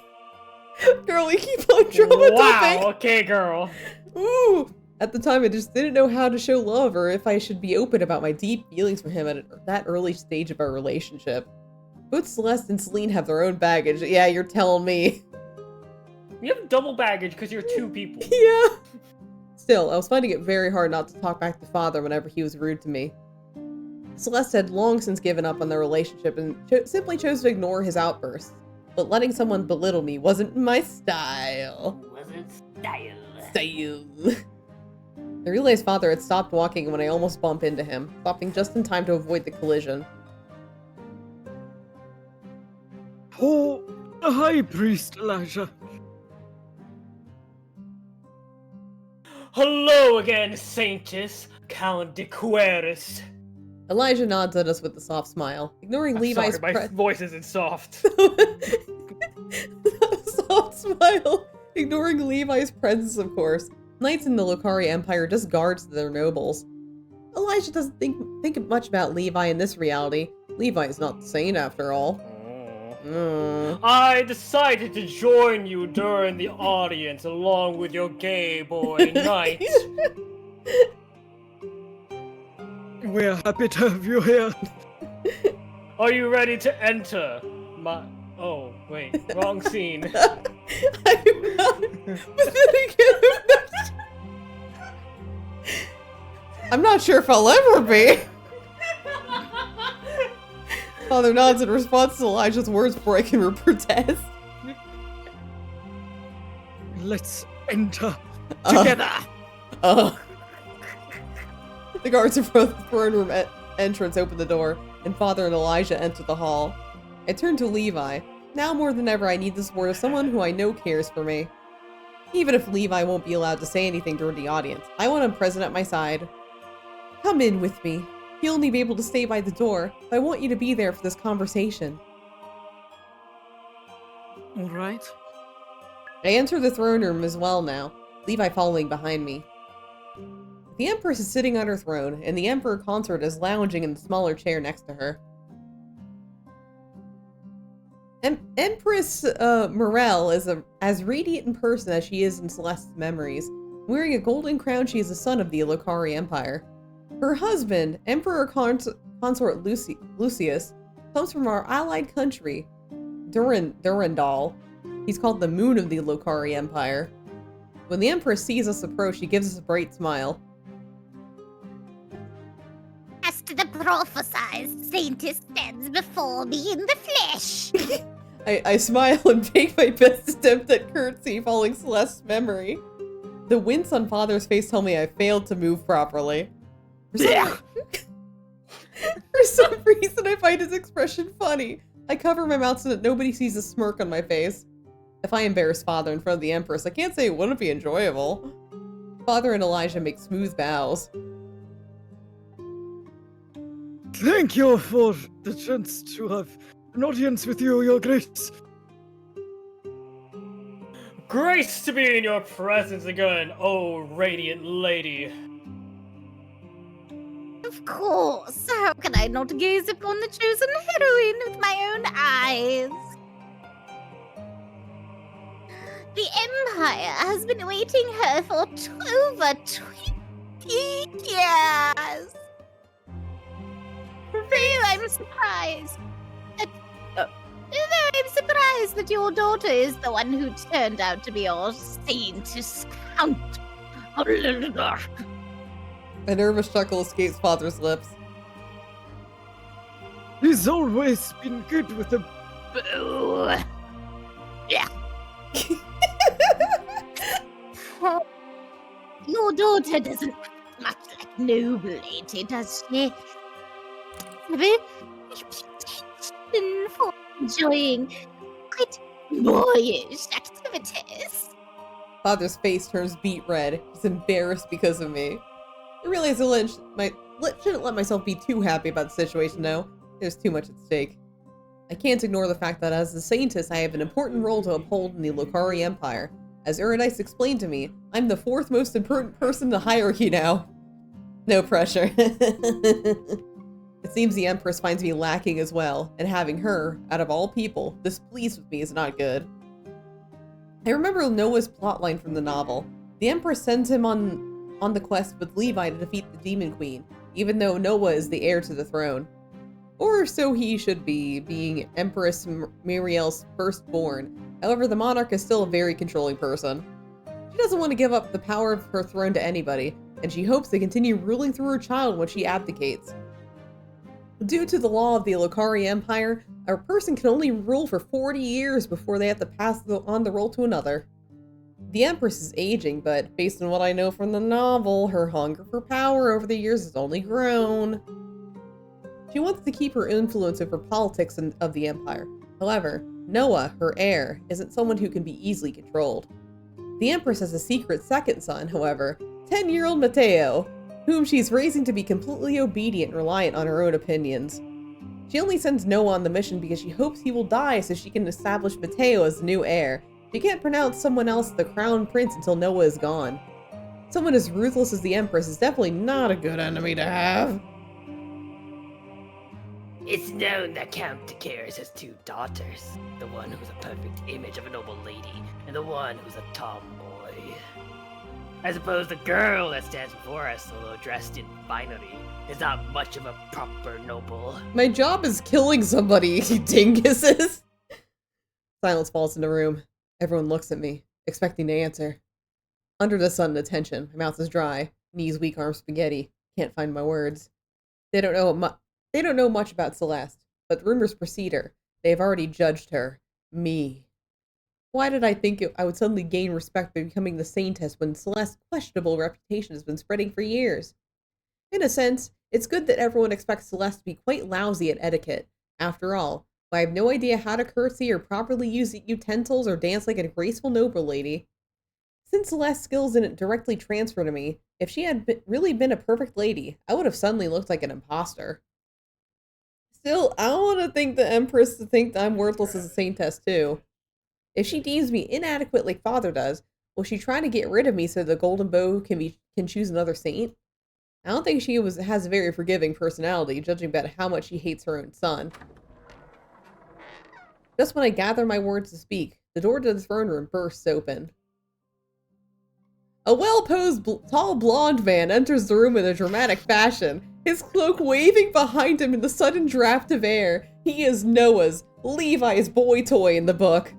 Girl, you keep on trauma dumping! Wow, okay, girl. Ooh! At the time, I just didn't know how to show love or if I should be open about my deep feelings for him at that early stage of our relationship. Both Celeste and Celine have their own baggage. Yeah, you're telling me. You have double baggage because you're 2 people. Yeah. Still, I was finding it very hard not to talk back to father whenever he was rude to me. Celeste had long since given up on their relationship and simply chose to ignore his outbursts. But letting someone belittle me wasn't my style. Wasn't style. I realized father had stopped walking when I almost bumped into him, stopping just in time to avoid the collision. Oh, High Priest Elijah. Hello again, Saintess, Count de Queris. Elijah nods at us with a soft smile, ignoring Levi's Sorry, my voice isn't soft. soft smile, ignoring Levi's presence, of course. Knights in the Lokari Empire just guards their nobles. Elijah doesn't think much about Levi in this reality. Levi is not the saint after all. I decided to join you during the audience along with your gay boy knight. We're happy to have you here. Are you ready to enter my... Oh, wait, wrong scene. I'm not. But then again, I'm not sure if I'll ever be. Father nods in response to Elijah's words before I can protest. Let's enter together. The guards in front of the throne room entrance open the door, and Father and Elijah enter the hall. I turn to Levi. Now more than ever, I need the support of someone who I know cares for me. Even if Levi won't be allowed to say anything during the audience, I want him present at my side. Come in with me. He'll only be able to stay by the door, but I want you to be there for this conversation. All right. I enter the throne room as well now, Levi following behind me. The Empress is sitting on her throne, and the Emperor Consort is lounging in the smaller chair next to her. Empress Morel is as radiant in person as she is in Celeste's memories. Wearing a golden crown, she is a son of the Ilokari Empire. Her husband, Emperor Consort Lucius, comes from our allied country, Durandal. He's called the Moon of the Ilokari Empire. When the Empress sees us approach, she gives us a bright smile. As to the prophesied, Saintess stands before me in the flesh. I smile and make my best attempt at curtsy following Celeste's memory. The wince on Father's face tell me I failed to move properly. For some reason, I find his expression funny. I cover my mouth so that nobody sees a smirk on my face. If I embarrass Father in front of the Empress, I can't say it wouldn't be enjoyable. Father and Elijah make smooth bows. Thank you for the chance to have an audience with you, Your Grace. Grace to be in your presence again, oh radiant lady. Of course, how can I not gaze upon the chosen heroine with my own eyes? The Empire has been awaiting her for over 20 years. Though I'm surprised that your daughter is the one who turned out to be your Saintess Count. A nervous chuckle escapes Father's lips. He's always been good with the... Boo. Yeah. Your daughter doesn't act much like noble lady, does she? A bit reputation for enjoying quite boyish activities. Father's face turns beet red. He's embarrassed because of me. I realize I shouldn't let myself be too happy about the situation, though. There's too much at stake. I can't ignore the fact that as the Saintess, I have an important role to uphold in the Ilokari Empire. As Eurydice explained to me, I'm the fourth most important person in the hierarchy now. No pressure. It seems the Empress finds me lacking as well, and having her, out of all people, displeased with me is not good. I remember Noah's plotline from the novel. The Empress sends him on the quest with Levi to defeat the Demon Queen, even though Noah is the heir to the throne. Or so he should be, being Empress Muriel's firstborn. However, the monarch is still a very controlling person. She doesn't want to give up the power of her throne to anybody, and she hopes to continue ruling through her child when she abdicates. Due to the law of the Ilokari Empire, a person can only rule for 40 years before they have to pass on the role to another. The Empress is aging, but based on what I know from the novel, her hunger for power over the years has only grown. She wants to keep her influence over politics of the Empire. However, Noah, her heir, isn't someone who can be easily controlled. The Empress has a secret second son, however, 10-year-old Matteo, whom she's raising to be completely obedient and reliant on her own opinions. She only sends Noah on the mission because she hopes he will die so she can establish Matteo as the new heir. She can't pronounce someone else the crown prince until Noah is gone. Someone as ruthless as the Empress is definitely not a good enemy to have. It's known that Count Takeris has two daughters. The one who's a perfect image of a noble lady, and the one who's a tomboy. I suppose the girl that stands before us, although dressed in finery, is not much of a proper noble. My job is killing somebody, you dinguses. Silence falls in the room. Everyone looks at me, expecting to answer. Under the sun, attention. My mouth is dry. Knees weak, arms spaghetti. Can't find my words. They don't know much about Celeste, but rumors precede her. They have already judged her. Me. Why did I think I would suddenly gain respect by becoming the Saintess when Celeste's questionable reputation has been spreading for years? In a sense, it's good that everyone expects Celeste to be quite lousy at etiquette. After all, I have no idea how to curtsy or properly use utensils or dance like a graceful noble lady. Since Celeste's skills didn't directly transfer to me, if she had really been a perfect lady, I would have suddenly looked like an imposter. Still, I don't want to think the Empress to think that I'm worthless as a Saintess too. If she deems me inadequate like Father does, will she try to get rid of me so the Golden Bow can choose another saint? I don't think she has a very forgiving personality, judging about how much she hates her own son. Just when I gather my words to speak, the door to the throne room bursts open. A well-posed, tall blonde man enters the room in a dramatic fashion, his cloak waving behind him in the sudden draft of air. He is Noah's, Levi's boy toy in the book.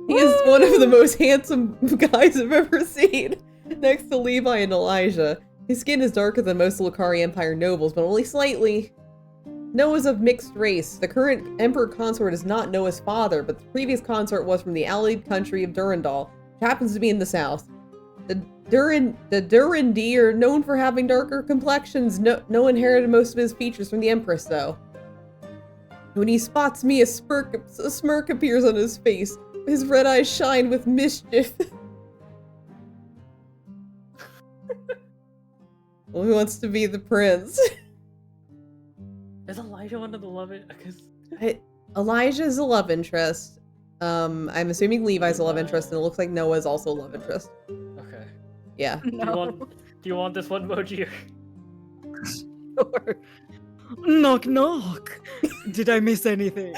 He is one of the most handsome guys I've ever seen, next to Levi and Elijah. His skin is darker than most Lucari Empire nobles, but only slightly. Noah's of mixed race. The current Emperor Consort is not Noah's father, but the previous consort was from the allied country of Durandal, which happens to be in the south. The Durandi are known for having darker complexions. No inherited most of his features from the Empress, though. When he spots me, a smirk appears on his face. His red eyes shine with mischief. Well, who wants to be the prince? Is Elijah one of the love it? Elijah's a love interest. I'm assuming Levi's a love interest, and it looks like Noah's also a love interest. Okay. Yeah. No. Do you want this one, Moji? Sure. Knock, knock. Did I miss anything?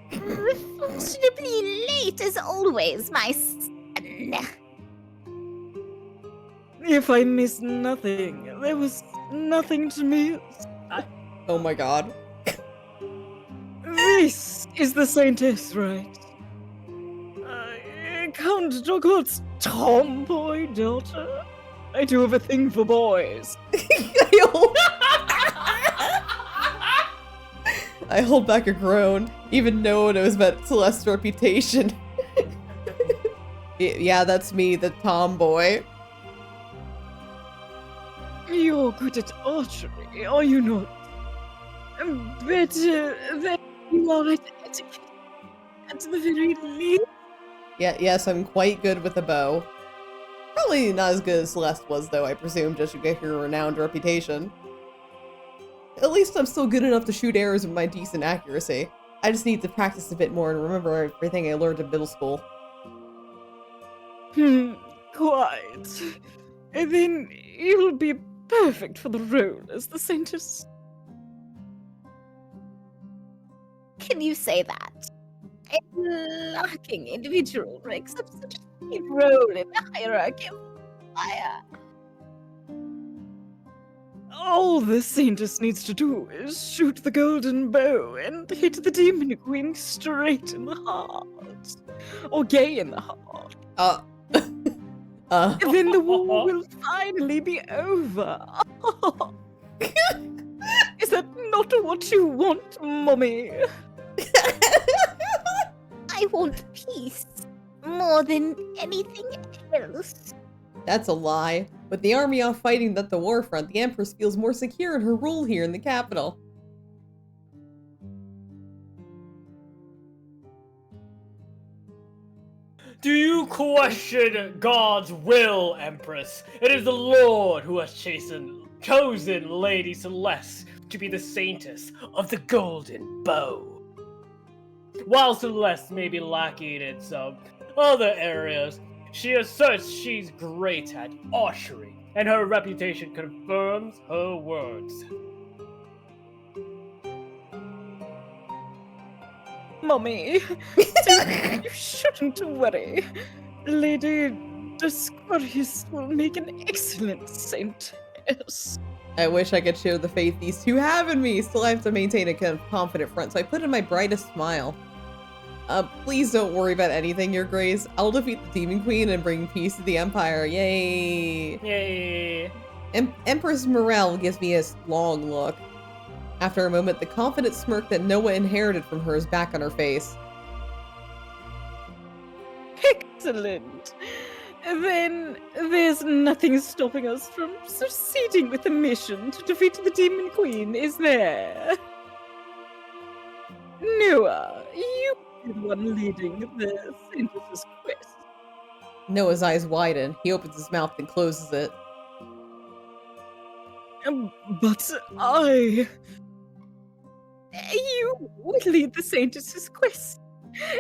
Fashionably late as always, my son. If I missed nothing, there was nothing to miss. Oh my god. This is the Saintess, right? Count Dogot's tomboy daughter. I do have a thing for boys. I hold back a groan. Even Noah knows about Celeste's reputation. Yeah, that's me, the tomboy. You're good at archery, are you not? Better than you are at etiquette, at the very least. Yes, I'm quite good with a bow. Probably not as good as Celeste was, though, I presume, just to get her renowned reputation. At least I'm still good enough to shoot arrows with my decent accuracy. I just need to practice a bit more and remember everything I learned in middle school. Quite. And then you'll be perfect for the role as the Saintess. Can you say that? A lacking individual makes up such a key role in the hierarchy of fire. All the Saintess needs to do is shoot the golden bow and hit the demon queen straight in the heart. Or gay in the heart. And then the war will finally be over. Is that not what you want, Mommy? I want peace more than anything else. That's a lie. With the army off fighting at the war front, the Empress feels more secure in her rule here in the capital. Do you question God's will, Empress? It is the Lord who has chosen Lady Celeste to be the Saintess of the Golden Bow. While Celeste may be lacking in some other areas, She asserts she's great at archery, and her reputation confirms her words. Mummy, you shouldn't worry. Lady Discorius will make an excellent saintess. I wish I could share the faith these two have in me. Still, I have to maintain a kind of confident front, so I put in my brightest smile. Please don't worry about anything, Your Grace. I'll defeat the Demon Queen and bring peace to the Empire. Yay! Yay! Empress Morel gives me a long look. After a moment, the confident smirk that Noah inherited from her is back on her face. Excellent. Then there's nothing stopping us from proceeding with the mission to defeat the Demon Queen, is there? Noah, you be the one leading the Saintess' quest. Noah's eyes widen. He opens his mouth and closes it. But you will lead the Saintess' quest,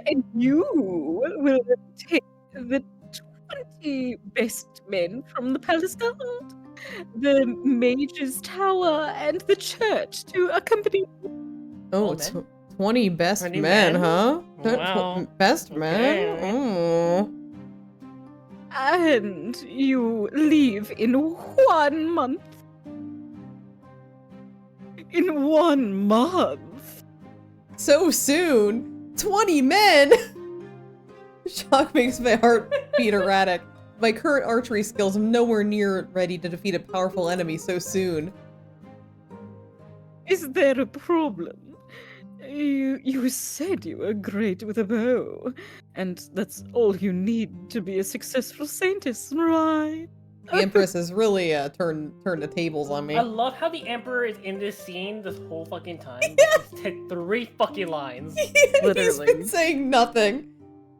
and you will take the 20 best men from the palace guard, the mage's tower, and the church to accompany you. Oh, All men? 20 best 20 men, men? huh? Wow. Best Okay. men? Oh. And you leave in 1 month. In 1 month? So soon? 20 men? Shock makes my heart beat erratic. My current archery skills, I'm nowhere near ready to defeat a powerful enemy so soon. Is there a problem? You said you were great with a bow, and that's all you need to be a successful saintess, right? The Empress has really turned the tables on me. I love how the Emperor is in this scene this whole fucking time. He's said 3 fucking lines. He's Literally. been saying nothing.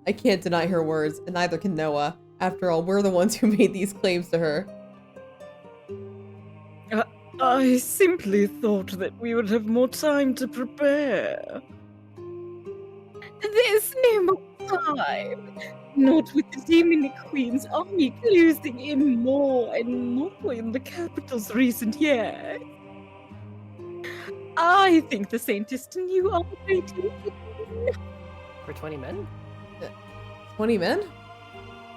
I can't deny her words, and neither can Noah. After all, we're the ones who made these claims to her. I simply thought that we would have more time to prepare. There's no more time. Not with the Demon Queen's army closing in more and more in the capital's recent years. I think the Saintess and you are waiting For 20 men? 20 men?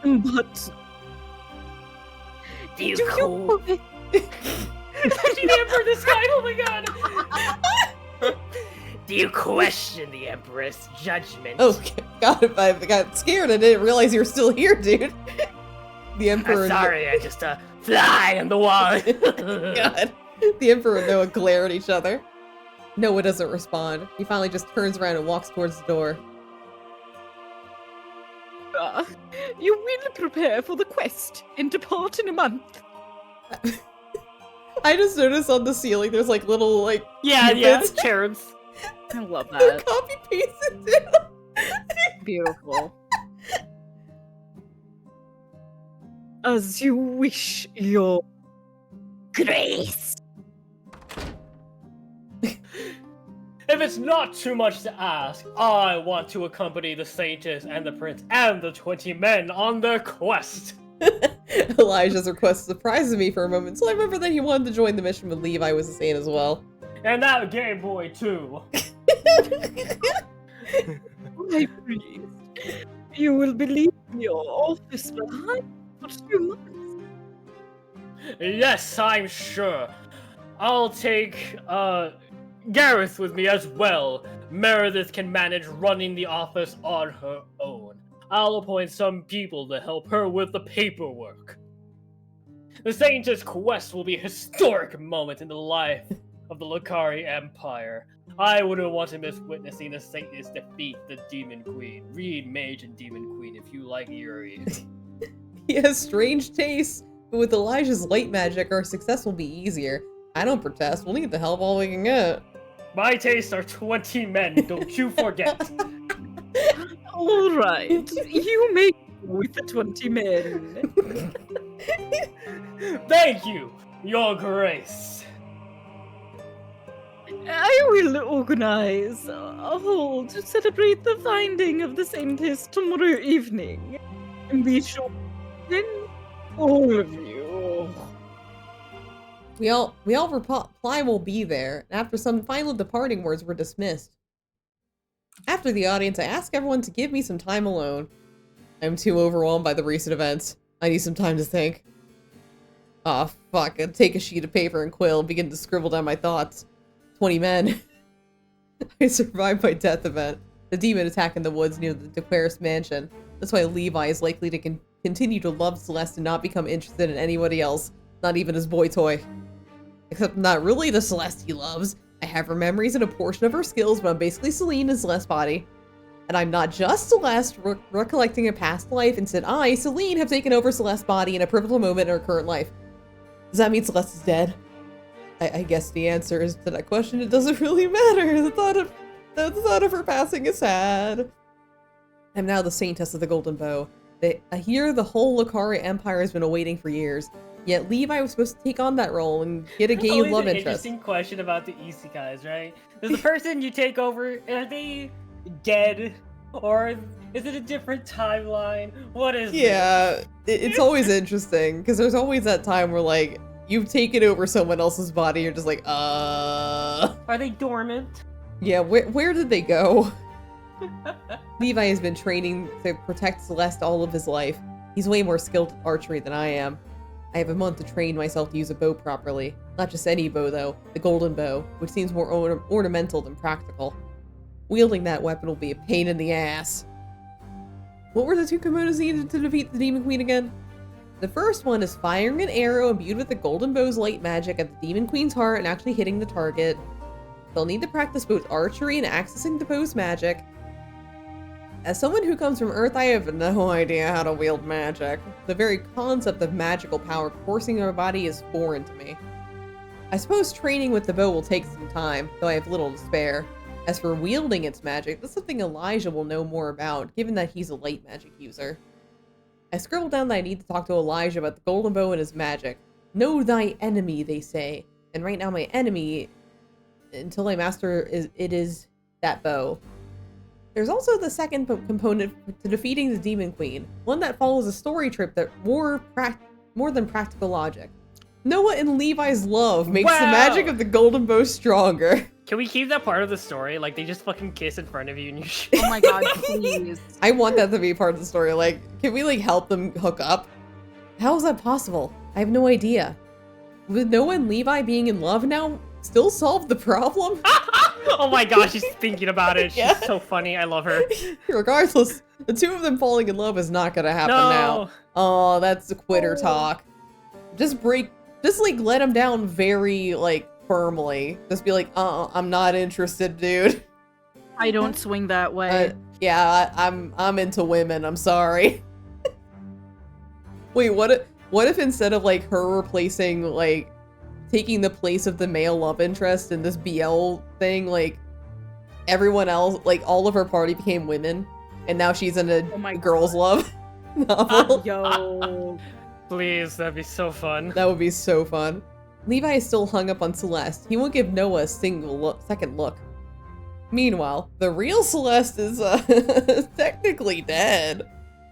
but Do you do cool? you Touching the Emperor this time, oh my god! Do you question the Empress' judgment? Oh, God, if I got scared, I didn't realize you were still here, dude. The Emperor. I'm sorry, I just fly on the wall. God. The Emperor and Noah glare at each other. Noah doesn't respond. He finally just turns around and walks towards the door. you will prepare for the quest and depart in a month. I just noticed on the ceiling there's like little like Yeah, Cupids. cherubs. I love They're that. copy pasted too. Beautiful. As you wish, your Grace. If it's not too much to ask, I want to accompany the Saintess and the Prince and the 20 men on their quest. Elijah's request surprises me for a moment, so I remember that he wanted to join the mission with Levi was saying as well. And that Game Boy too. high priest. You will be leaving your office behind for 2 months. Yes, I'm sure. I'll take Gareth with me as well. Meredith can manage running the office on her own. I'll appoint some people to help her with the paperwork. The Saintess' quest will be a historic moment in the life of the Lucari Empire. I wouldn't want to miss witnessing the Saintess defeat the Demon Queen. Read Mage and Demon Queen if you like Yuri. He has strange tastes, but with Elijah's light magic, our success will be easier. I don't protest. We'll need the help all we can get. My tastes are 20 men, don't you forget. All right, you may go with the 20 men. Thank you, Your Grace. I will organize a hall to celebrate the finding of the Saintess tomorrow evening. And be sure Then all of you. We all reply we'll be there, and after some final departing words were dismissed. After the audience, I ask everyone to give me some time alone. I'm too overwhelmed by the recent events. I need some time to think. Aw, fuck. I'd take a sheet of paper and quill and begin to scribble down my thoughts. 20 men. I survived my death event. The demon attack in the woods near the DeQueris mansion. That's why Levi is likely to continue to love Celeste and not become interested in anybody else. Not even his boy toy. Except I'm not really the Celeste he loves. I have her memories and a portion of her skills, but I'm basically Celine in Celeste's body. And I'm not just Celeste recollecting a past life. Instead, I, Celine, have taken over Celeste's body in a pivotal moment in her current life. Does that mean Celeste is dead? I guess the answer is to that question, it doesn't really matter. The thought of her passing is sad. I'm now the Saintess of the Golden Bow. I hear the whole Lucaria Empire has been awaiting for years. Yet Levi was supposed to take on that role and get a gay love interest. Interesting question about the isekais, right? Does the person you take over, are they dead? Or is it a different timeline? What is Yeah, it's always interesting, because there's always that time where, like, you've taken over someone else's body, you're just like, Are they dormant? Yeah, where did they go? Levi has been training to protect Celeste all of his life. He's way more skilled at archery than I am. I have a month to train myself to use a bow properly. Not just any bow, though. The golden bow, which seems more ornamental than practical. Wielding that weapon will be a pain in the ass. What were the two kimonos needed to defeat the Demon Queen again? The first one is firing an arrow imbued with the golden bow's light magic at the Demon Queen's heart and actually hitting the target. They'll need to practice both archery and accessing the bow's magic. As someone who comes from Earth, I have no idea how to wield magic. The very concept of magical power coursing our body is foreign to me. I suppose training with the bow will take some time, though I have little to spare. As for wielding its magic, that's something Elijah will know more about, given that he's a light magic user. I scribbled down that I need to talk to Elijah about the golden bow and his magic. Know thy enemy, they say. And right now my enemy, until I master it is that bow. There's also the second component to defeating the Demon Queen, one that follows a story trip that more than practical logic. Noah and Levi's love makes the magic of the golden bow stronger. Can we keep that part of the story? Like, they just fucking kiss in front of you and you shoot. Oh my god, please. I want that to be part of the story. Like, can we, like, help them hook up? How is that possible? I have no idea. Would Noah and Levi being in love now still solve the problem? Oh my gosh, she's thinking about it. She's Yeah. so funny. I love her. Regardless, the two of them falling in love is not gonna happen now. Oh, that's the quitter talk. Just like, let him down very, like, firmly. Just be like, I'm not interested, dude. I don't swing that way. Yeah, I'm into women, I'm sorry. Wait, what if instead of, like, her replacing, like, taking the place of the male love interest in this BL thing, like, everyone else, like, all of her party became women, and now she's in a girl's love novel? Yo. Please, that'd be so fun. That would be so fun. Levi is still hung up on Celeste. He won't give Noah a single second look. Meanwhile, the real Celeste is, technically dead.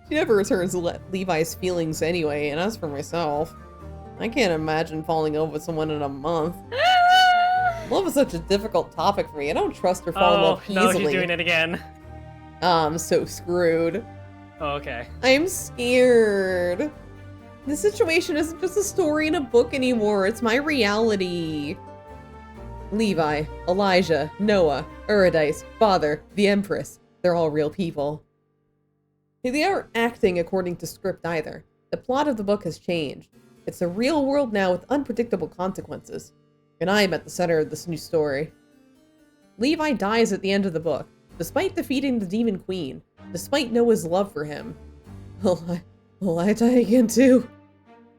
She never returns Levi's feelings anyway, and as for myself, I can't imagine falling in love with someone in a month. Love is such a difficult topic for me. I don't trust her fall in love easily. No, she's doing it again. I'm so screwed. Oh, okay. I'm scared. This situation isn't just a story in a book anymore. It's my reality. Levi, Elijah, Noah, Eurydice, Father, the Empress. They're all real people. They aren't acting according to script either. The plot of the book has changed. It's a real world now with unpredictable consequences. And I am at the center of this new story. Levi dies at the end of the book, despite defeating the Demon Queen, despite Noah's love for him. Will I die again too?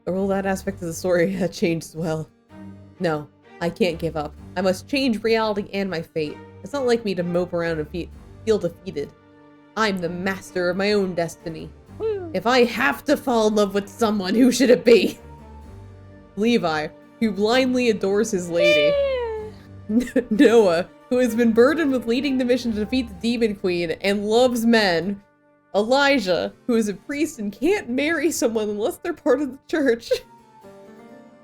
Or will that aspect of the story have changed as well? No, I can't give up. I must change reality and my fate. It's not like me to mope around and feel defeated. I'm the master of my own destiny. If I have to fall in love with someone, who should it be? Levi, who blindly adores his lady. Noah, who has been burdened with leading the mission to defeat the Demon Queen and loves men. Elijah, who is a priest and can't marry someone unless they're part of the church.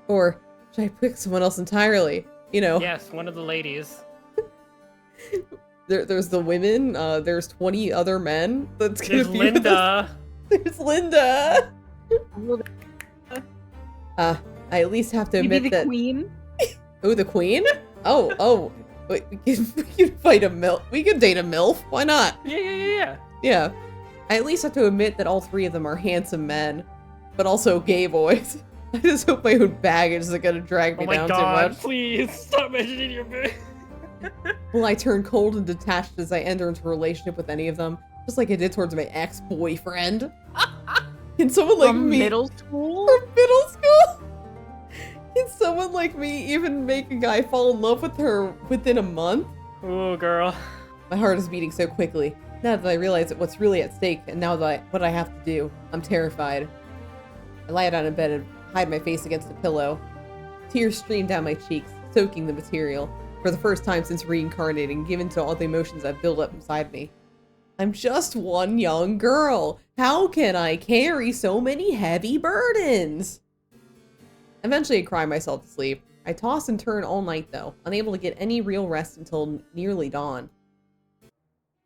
Or should I pick someone else entirely? You know. Yes, one of the ladies. There's the women, there's 20 other men. That's gonna There's be Linda. There's Linda. I at least have to Maybe admit the that. queen? Oh, the queen? Oh. Wait, we can fight a MILF. We can date a MILF. Why not? Yeah. Yeah. I at least have to admit that all 3 of them are handsome men, but also gay boys. I just hope my own baggage isn't gonna drag me Oh my down god, too much. please stop mentioning your bit. Will I turn cold and detached as I enter into a relationship with any of them? Just like I did towards my ex-boyfriend? Can someone like From me- middle school? From middle school? Can someone like me even make a guy fall in love with her within a month? Ooh, girl. My heart is beating so quickly. Now that I realize what's really at stake, and now that what I have to do, I'm terrified. I lie down in bed and hide my face against a pillow. Tears stream down my cheeks, soaking the material. For the first time since reincarnating, given to all the emotions I've built up inside me. I'm just one young girl. How can I carry so many heavy burdens? Eventually I cry myself to sleep. I toss and turn all night though, unable to get any real rest until nearly dawn.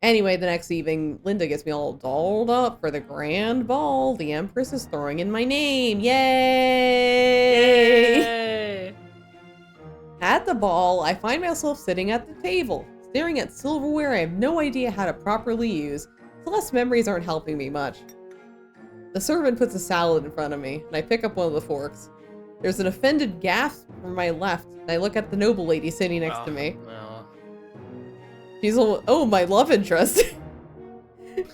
Anyway, the next evening, Linda gets me all dolled up for the grand ball the Empress is throwing in my name. Yay! Yay! At the ball, I find myself sitting at the table, staring at silverware I have no idea how to properly use. Celeste's memories aren't helping me much. The servant puts a salad in front of me, and I pick up one of the forks. There's an offended gasp from my left, and I look at the noble lady sitting next to me. No. She's oh, my love interest.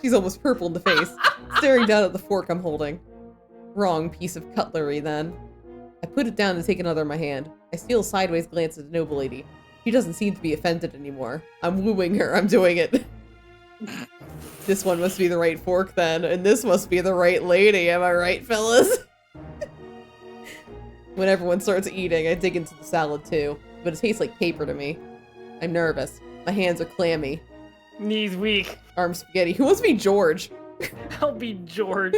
She's almost purple in the face, staring down at the fork I'm holding. Wrong piece of cutlery, then. I put it down and take another in my hand. I steal a sideways glance at the noble lady. She doesn't seem to be offended anymore. I'm wooing her. I'm doing it. This one must be the right fork, then, and this must be the right lady. Am I right, fellas? When everyone starts eating, I dig into the salad too, but it tastes like paper to me. I'm nervous. My hands are clammy. Knees weak. Arm spaghetti. Who wants to be George? I'll be George.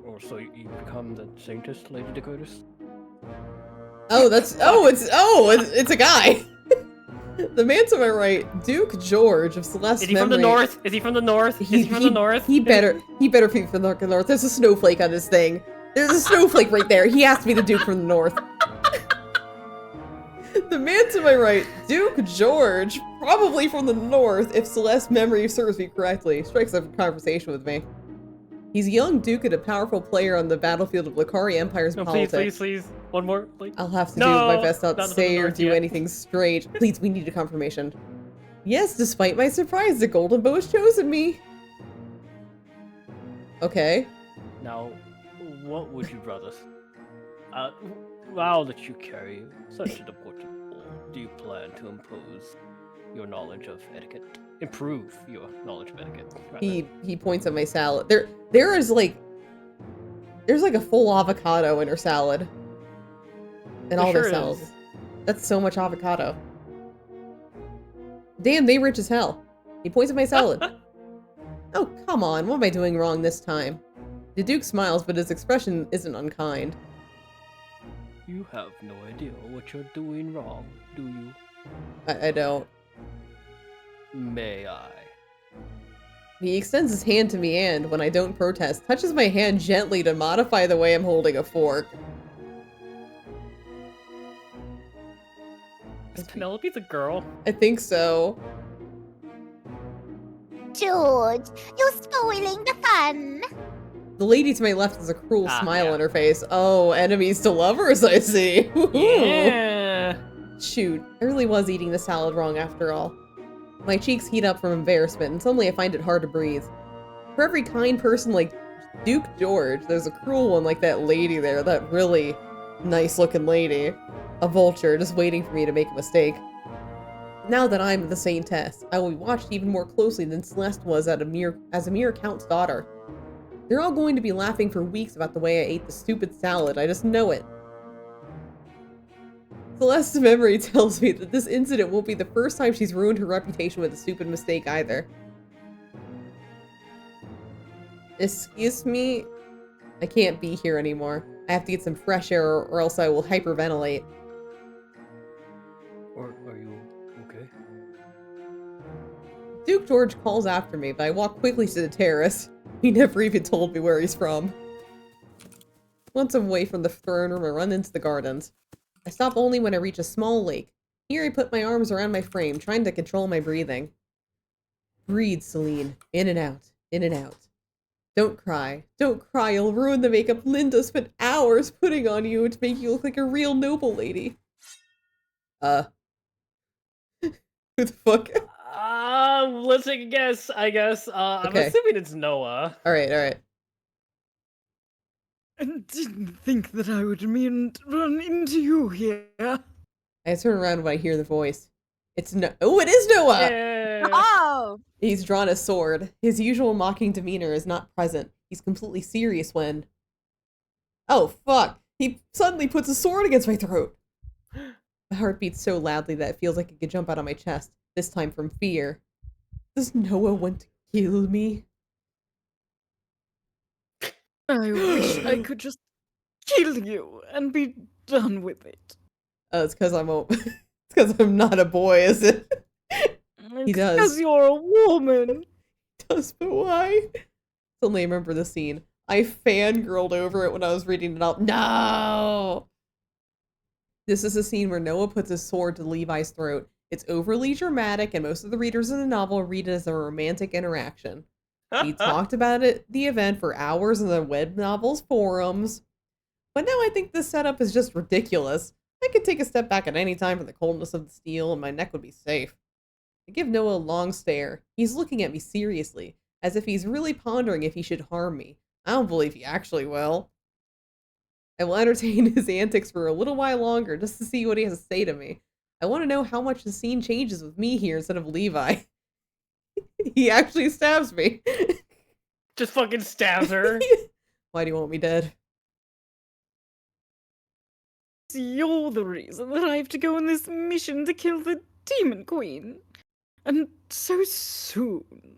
Oh, so you become the Saintess, Lady Dakotas? It's a guy. The man to my right, Duke George of Celeste's Is he from the north? Is he from the north? Is he from the north? He better be from the north. There's a snowflake on his thing. There's a snowflake right there. He has to be the Duke from the north. The man to my right, Duke George, probably from the north, if Celeste's memory serves me correctly, strikes up a conversation with me. He's a young duke and a powerful player on the battlefield of Lakari Empire's No, politics. please. One more, please. I'll have to No, do my best not to not from say the or north do yet. anything strange. Please, we need a confirmation. Yes, despite my surprise, the Golden Bow has chosen me. Okay. Now, what would you rather? Now that you carry such an important role, do you plan to impose your knowledge of etiquette? Improve your knowledge of etiquette. rather. He points at my salad. There's like a full avocado in her salad. And There all their sure salads. is. That's so much avocado. Damn, they rich as hell. He points at my salad. Oh, come on. What am I doing wrong this time? The Duke smiles, but his expression isn't unkind. You have no idea what you're doing wrong, do you? I don't. May I? He extends his hand to me and, when I don't protest, touches my hand gently to modify the way I'm holding a fork. Is Penelope the girl? I think so. George, you're spoiling the fun. The lady to my left has a cruel Ah, smile yeah. on her face. Oh, enemies to lovers, I see. Woohoo. Yeah. Shoot, I really was eating the salad wrong after all. My cheeks heat up from embarrassment, and suddenly I find it hard to breathe. For every kind person like Duke George, there's a cruel one like that lady there, that really nice-looking lady. A vulture just waiting for me to make a mistake. Now that I'm the Saintess, I will be watched even more closely than Celeste was as a mere count's daughter. They're all going to be laughing for weeks about the way I ate the stupid salad, I just know it. Celeste's memory tells me that this incident won't be the first time she's ruined her reputation with a stupid mistake either. Excuse me? I can't be here anymore. I have to get some fresh air or else I will hyperventilate. Are you okay? Duke George calls after me, but I walk quickly to the terrace. He never even told me where he's from. Once I'm away from the throne room, I run into the gardens. I stop only when I reach a small lake. Here I put my arms around my frame, trying to control my breathing. Breathe, Celine. In and out. In and out. Don't cry. Don't cry. You'll ruin the makeup Linda spent hours putting on you to make you look like a real noble lady. Who the fuck? Let's take a guess, I guess. I'm Okay. assuming it's Noah. Alright. I didn't think that I would run into you here. I turn around when I hear the voice. It's no- Oh, it is Noah! Yeah. Oh! He's drawn a sword. His usual mocking demeanor is not present. He's completely serious when... Oh, fuck! He suddenly puts a sword against my throat! My heart beats so loudly that it feels like it could jump out of my chest, this time from fear. Does Noah want to kill me? I wish I could just kill you and be done with it. Oh, it's because I'm it's because I'm not a boy, is it? He does. Because you're a woman. Does, but why? Suddenly I remember the scene. I fangirled over it when I was reading it out. No! This is a scene where Noah puts his sword to Levi's throat. It's overly dramatic, and most of the readers of the novel read it as a romantic interaction. We talked about the event for hours in the web novels forums. But now I think this setup is just ridiculous. I could take a step back at any time from the coldness of the steel, and my neck would be safe. I give Noah a long stare. He's looking at me seriously, as if he's really pondering if he should harm me. I don't believe he actually will. I will entertain his antics for a little while longer, just to see what he has to say to me. I want to know how much the scene changes with me here instead of Levi. He actually stabs me. Just fucking stabs her. Why do you want me dead? You're the reason that I have to go on this mission to kill the Demon Queen. And so soon.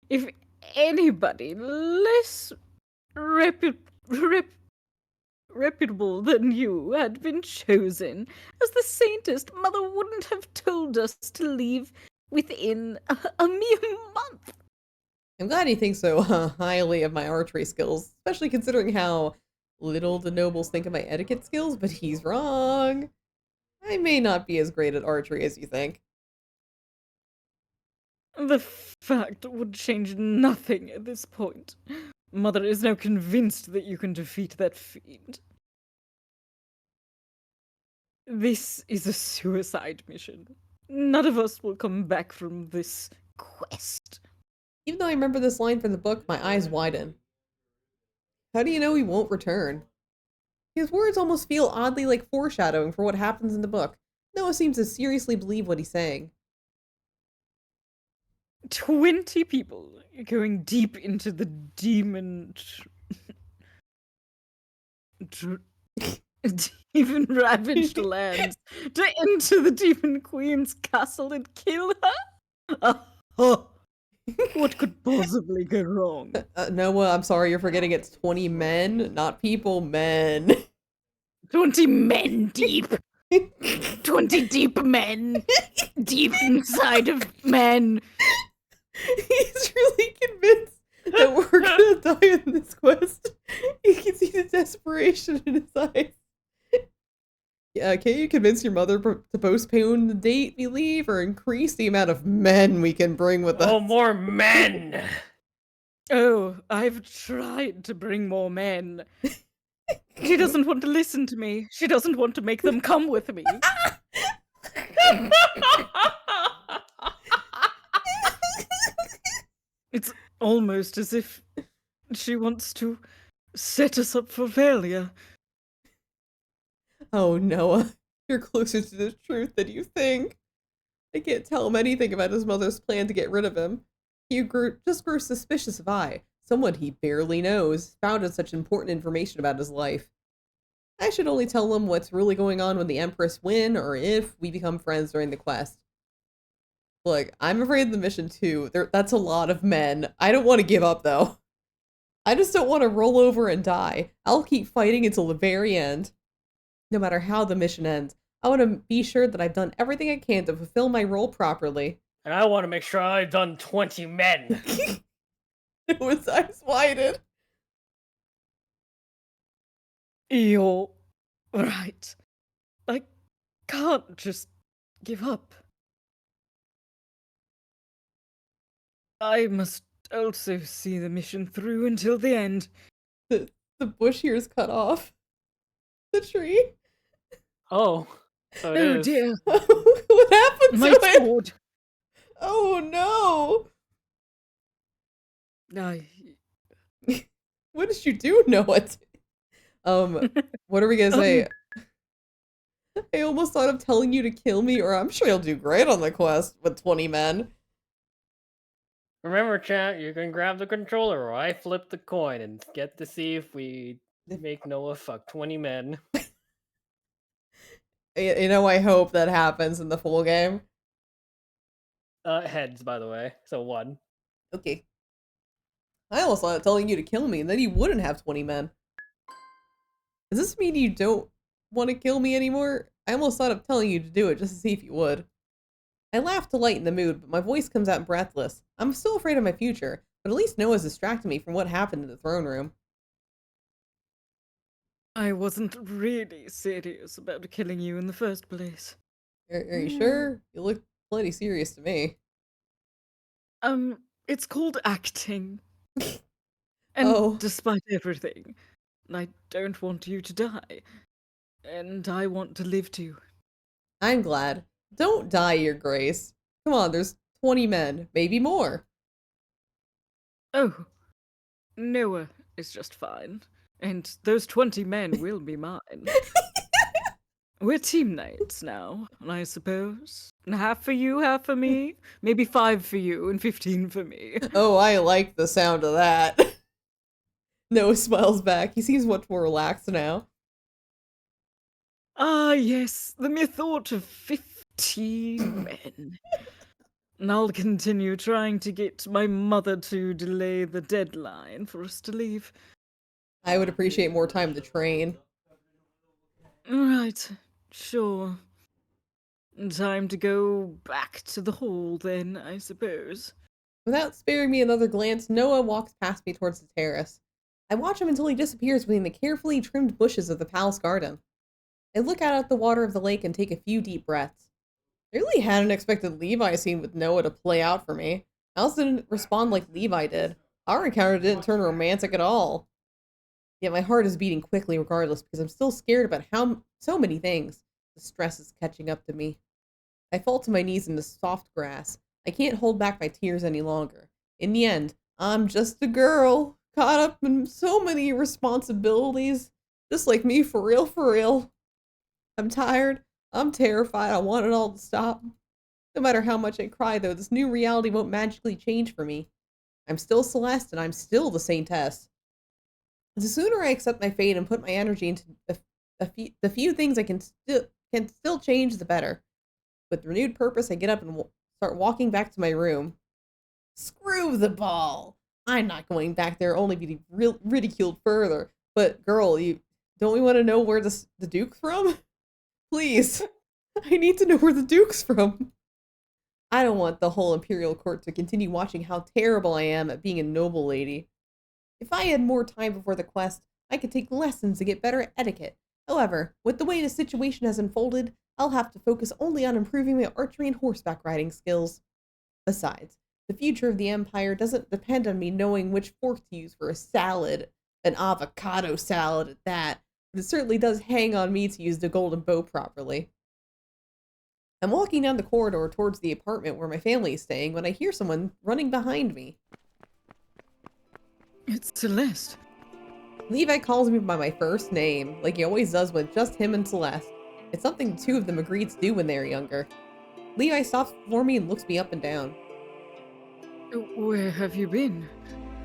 If anybody less reputable than you had been chosen as the Saintess, Mother wouldn't have told us to leave within a mere month. I'm glad he thinks so highly of my archery skills, especially considering how little the nobles think of my etiquette skills, but he's wrong. I may not be as great at archery as you think. The fact would change nothing at this point. Mother is now convinced that you can defeat that fiend. This is a suicide mission. None of us will come back from this quest. Even though I remember this line from the book, my eyes widen. How do you know he won't return? His words almost feel oddly like foreshadowing for what happens in the book. Noah seems to seriously believe what he's saying. 20 people going deep into the demon... demon ravaged lands to enter the Demon Queen's castle and kill her? What could possibly go wrong? Noah, I'm sorry, you're forgetting it's 20 men, not people, men. 20 men deep. 20 deep men. Deep inside of men. He's really convinced that we're gonna die in this quest. You can see the desperation in his eyes. Yeah, can't you convince your mother to postpone the date we leave or increase the amount of men we can bring with us? Oh, more men! Oh, I've tried to bring more men. She doesn't want to listen to me. She doesn't want to make them come with me. It's almost as if she wants to set us up for failure. Oh, Noah, you're closer to the truth than you think. I can't tell him anything about his mother's plan to get rid of him. He just grew suspicious of I, someone he barely knows, found out such important information about his life. I should only tell him what's really going on when the Empress win, or if we become friends during the quest. Look, I'm afraid of the mission too. That's a lot of men. I don't want to give up though. I just don't want to roll over and die. I'll keep fighting until the very end. No matter how the mission ends, I want to be sure that I've done everything I can to fulfill my role properly. And I want to make sure I've done 20 men. With eyes widened. You're right. I can't just give up. I must also see the mission through until the end. The bush here is cut off. The tree. Oh, so it Oh is. dear, What happened my to it? sword. Oh no! I What did you do, Noah? What are we gonna say? I almost thought of telling you to kill me, or I'm sure you'll do great on the quest with 20 men. Remember, chat, you can grab the controller or I flip the coin and get to see if we make Noah fuck 20 men. You know, I hope that happens in the full game. Heads, by the way. So 1. Okay. I almost thought of telling you to kill me, and then you wouldn't have 20 men. Does this mean you don't want to kill me anymore? I almost thought of telling you to do it just to see if you would. I laugh to lighten the mood, but my voice comes out breathless. I'm still afraid of my future, but at least Noah's distracted me from what happened in the throne room. I wasn't really serious about killing you in the first place. Are you sure? You look plenty serious to me. It's called acting. And Oh. despite everything, I don't want you to die. And I want to live too. I'm glad. Don't die, Your Grace. Come on, there's 20 men, maybe more. Oh, Noah is just fine. And those 20 men will be mine. We're teammates now, I suppose. Half for you, half for me. Maybe 5 for you and 15 for me. Oh, I like the sound of that. Noah smiles back. He seems much more relaxed now. Ah, yes, the mere thought of 15 men. And I'll continue trying to get my mother to delay the deadline for us to leave. I would appreciate more time to train. Right, sure. Time to go back to the hall then, I suppose. Without sparing me another glance, Noah walks past me towards the terrace. I watch him until he disappears between the carefully trimmed bushes of the palace garden. I look out at the water of the lake and take a few deep breaths. I really hadn't expected Levi scene with Noah to play out for me. Alice didn't respond like Levi did. Our encounter didn't turn romantic at all. Yet my heart is beating quickly regardless because I'm still scared about so many things. The stress is catching up to me. I fall to my knees in the soft grass. I can't hold back my tears any longer. In the end, I'm just a girl, caught up in so many responsibilities. Just like me, for real, for real. I'm tired. I'm terrified. I want it all to stop. No matter how much I cry, though, this new reality won't magically change for me. I'm still Celeste, and I'm still the Saintess. The sooner I accept my fate and put my energy into the few things I can still change, the better. With renewed purpose, I get up and start walking back to my room. Screw the ball! I'm not going back there only to be ridiculed further. But girl, don't we want to know where the Duke's from? Please, I need to know where the Duke's from. I don't want the whole Imperial Court to continue watching how terrible I am at being a noble lady. If I had more time before the quest, I could take lessons to get better at etiquette. However, with the way the situation has unfolded, I'll have to focus only on improving my archery and horseback riding skills. Besides, the future of the Empire doesn't depend on me knowing which fork to use for a salad, an avocado salad at that, but it certainly does hang on me to use the golden bow properly. I'm walking down the corridor towards the apartment where my family is staying when I hear someone running behind me. It's Celeste. Levi calls me by my first name, like he always does with just him and Celeste. It's something the two of them agreed to do when they were younger. Levi stops before me and looks me up and down. Where have you been?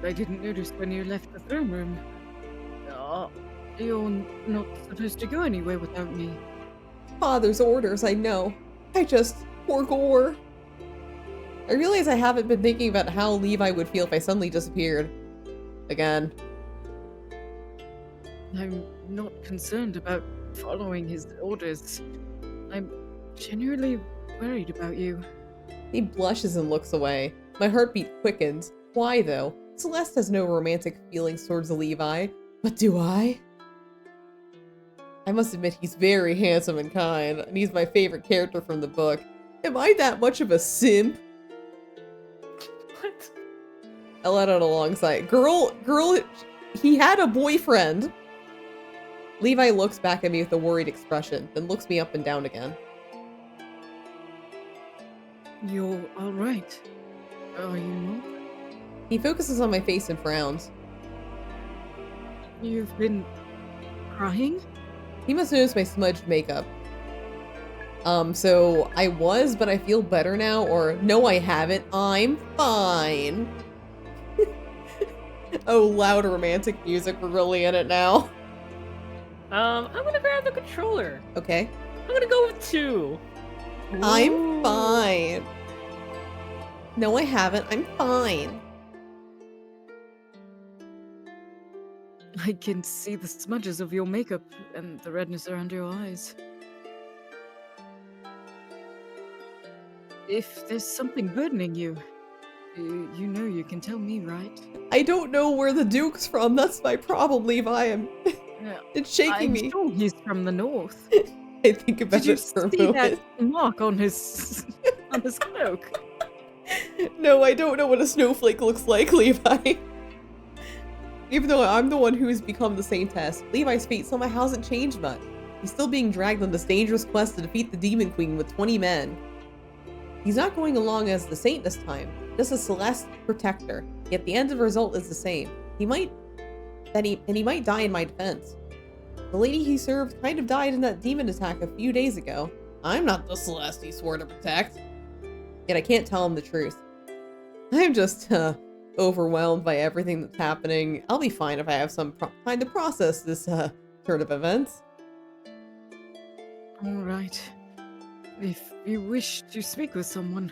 I didn't notice when you left the throne room. You're not supposed to go anywhere without me. Father's orders, I know. I just... poor Gore. I realize I haven't been thinking about how Levi would feel if I suddenly disappeared. Again. I'm not concerned about following his orders. I'm genuinely worried about you. He blushes and looks away. My heartbeat quickens. Why, though? Celeste has no romantic feelings towards Levi. But do I? I must admit he's very handsome and kind, and he's my favorite character from the book. Am I that much of a simp? What? I let out a long sigh. Girl, he had a boyfriend. Levi looks back at me with a worried expression, then looks me up and down again. You're alright. Are you not? He focuses on my face and frowns. You've been crying? He must notice my smudged makeup. So I was, but I feel better now, or no, I haven't. I'm fine. Oh, loud romantic music. We're really in it now. I'm gonna grab the controller. Okay. I'm gonna go with 2. I'm fine. No, I haven't. I'm fine. I can see the smudges of your makeup and the redness around your eyes. If there's something burdening you, you know you can tell me, right? I don't know where the Duke's from. That's my problem, Levi. It's shaking I'm me. sure he's from the north. I think about Did you it for a see moment. that mark on his cloak? No, I don't know what a snowflake looks like, Levi. Even though I'm the one who's become the Saintess, Levi's fate somehow hasn't changed much. He's still being dragged on this dangerous quest to defeat the Demon Queen with 20 men. He's not going along as the Saint this time, just a Celeste protector, yet the end of the result is the same. He might die in my defense. The lady he served kind of died in that demon attack a few days ago. I'm not the Celeste he swore to protect. Yet I can't tell him the truth. I'm just, overwhelmed by everything that's happening. I'll be fine if I have some time to process this, turn of events. Alright. If you wish to speak with someone,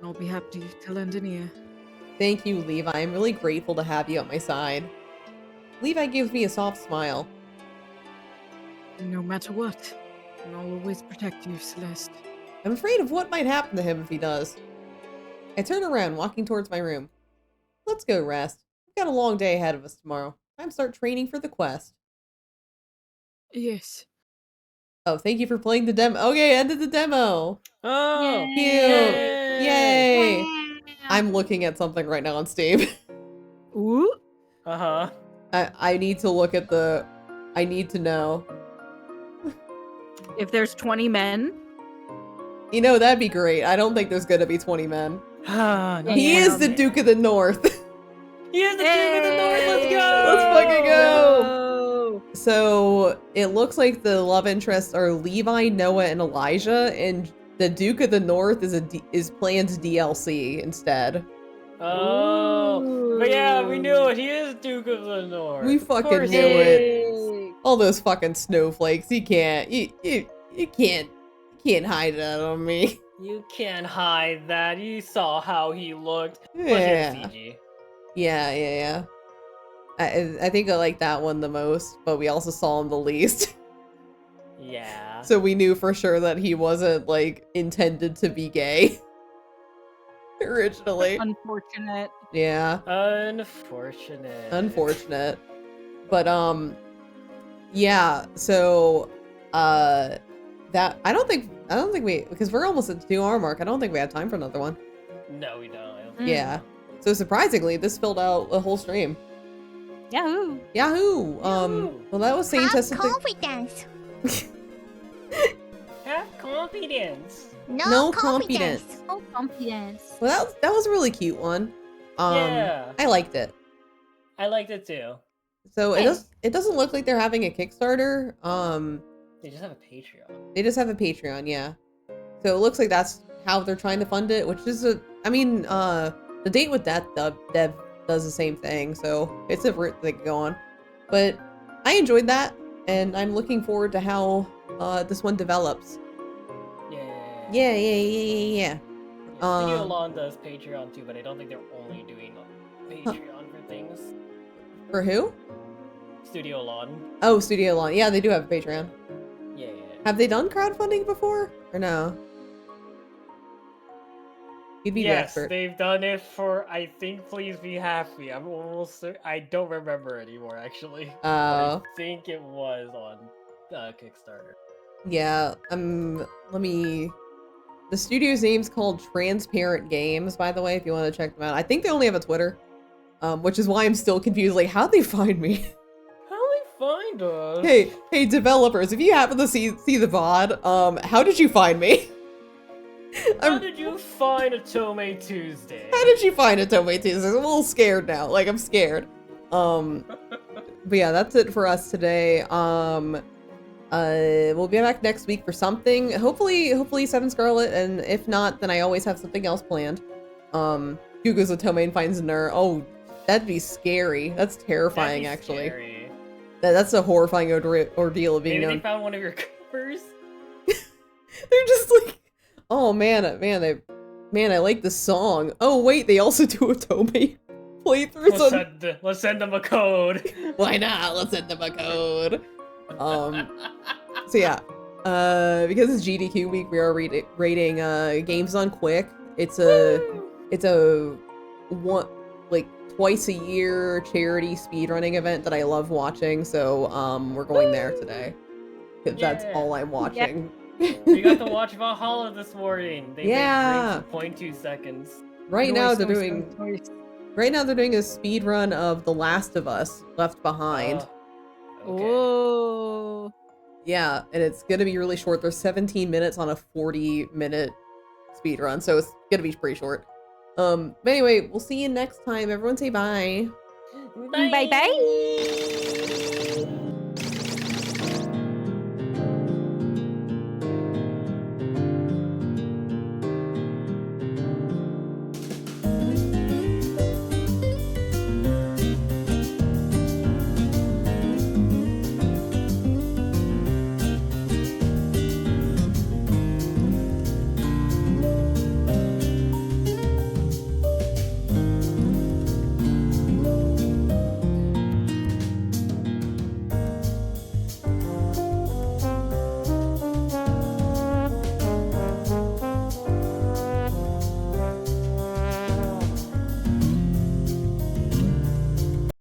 I'll be happy to lend an ear. Thank you, Levi. I'm really grateful to have you at my side. Levi gives me a soft smile. No matter what, I'll always protect you, Celeste. I'm afraid of what might happen to him if he does. I turn around, walking towards my room. Let's go rest. We've got a long day ahead of us tomorrow. Time to start training for the quest. Yes. Oh, thank you for playing the demo. Okay, ended the demo. Oh, Cute. Yay. I'm looking at something right now on Steam. Ooh. Uh-huh. I need to look at the... I need to know. If there's 20 men, You know, that'd be great. I don't think there's gonna be 20 men. Ah, no, He is the Duke of the North. He is the Duke of the North. Let's go. Let's fucking go. go! So it looks like the love interests are Levi, Noah, and Elijah, and the Duke of the North is planned DLC instead. Oh, but yeah, we knew it. He is Duke of the North. We Of fucking course knew he it. is. All those fucking snowflakes. You can't hide that on me. You can't hide that. You saw how he looked. Plus, Yeah. it's CG. Yeah. I think I like that one the most, but we also saw him the least. Yeah. So we knew for sure that he wasn't, like, intended to be gay. Originally. Unfortunate. Yeah. Unfortunate. But, yeah, so, that, I don't think we, because we're almost at the 2 hour mark, I don't think we have time for another one. No, we don't. Yeah. So surprisingly, this filled out a whole stream. Yahoo! Yahoo! Well, that was Saintess. confidence. Have confidence. No confidence. No confidence. Well, that was a really cute one. Yeah. I liked it. I liked it too. So it doesn't look like they're having a Kickstarter. They just have a Patreon. They just have a Patreon, yeah. So it looks like that's how they're trying to fund it, which is the Date with Death dev does the same thing, so it's a thing going. But I enjoyed that, and I'm looking forward to how this one develops. Yeah. Yeah. Studio Um, Lawn does Patreon too, but I don't think they're only doing Patreon for things. for who? Studio Lawn. Oh, Studio Lawn. Yeah, they do have a Patreon. Yeah. Have they done crowdfunding before? Or no? You'd be the Yes, expert. they've done it for, I think, Please Be Happy. I'm almost I don't remember anymore, actually. But I think it was on Kickstarter. Yeah, let me... The studio's name's called Transparent Games, by the way, if you want to check them out. I think they only have a Twitter, which is why I'm still confused. Like, how'd they find me? How they find us? Hey, developers, if you happen to see the VOD, how did you find me? How did you find a Tomei Tuesday? How did you find a Tomei Tuesday? I'm a little scared now. Like, I'm scared. But yeah, that's it for us today. We'll be back next week for something. Hopefully Seven Scarlet, and if not, then I always have something else planned. Yu goes with Tomei and finds Nur. Oh, that'd be scary. That's terrifying, actually. Scary. That's a horrifying ordeal of being Maybe known. they found one of your creepers. They're just like, oh man, I like this song. Oh wait, they also do a Tomei playthrough. Let's send them a code. Why not? Let's send them a code. So yeah, because it's GDQ week, we are rating games on Quick. It's a one like twice a year charity speedrunning event that I love watching. So we're going there today because that's all I'm watching. We got to watch Valhalla this morning. They made drinks in 0.2 seconds. Right now they're doing a speed run of The Last of Us Left Behind. Okay. Whoa. Yeah, and it's gonna be really short. There's 17 minutes on a 40-minute speed run, so it's gonna be pretty short. But anyway, we'll see you next time. Everyone say bye. Bye. Bye bye.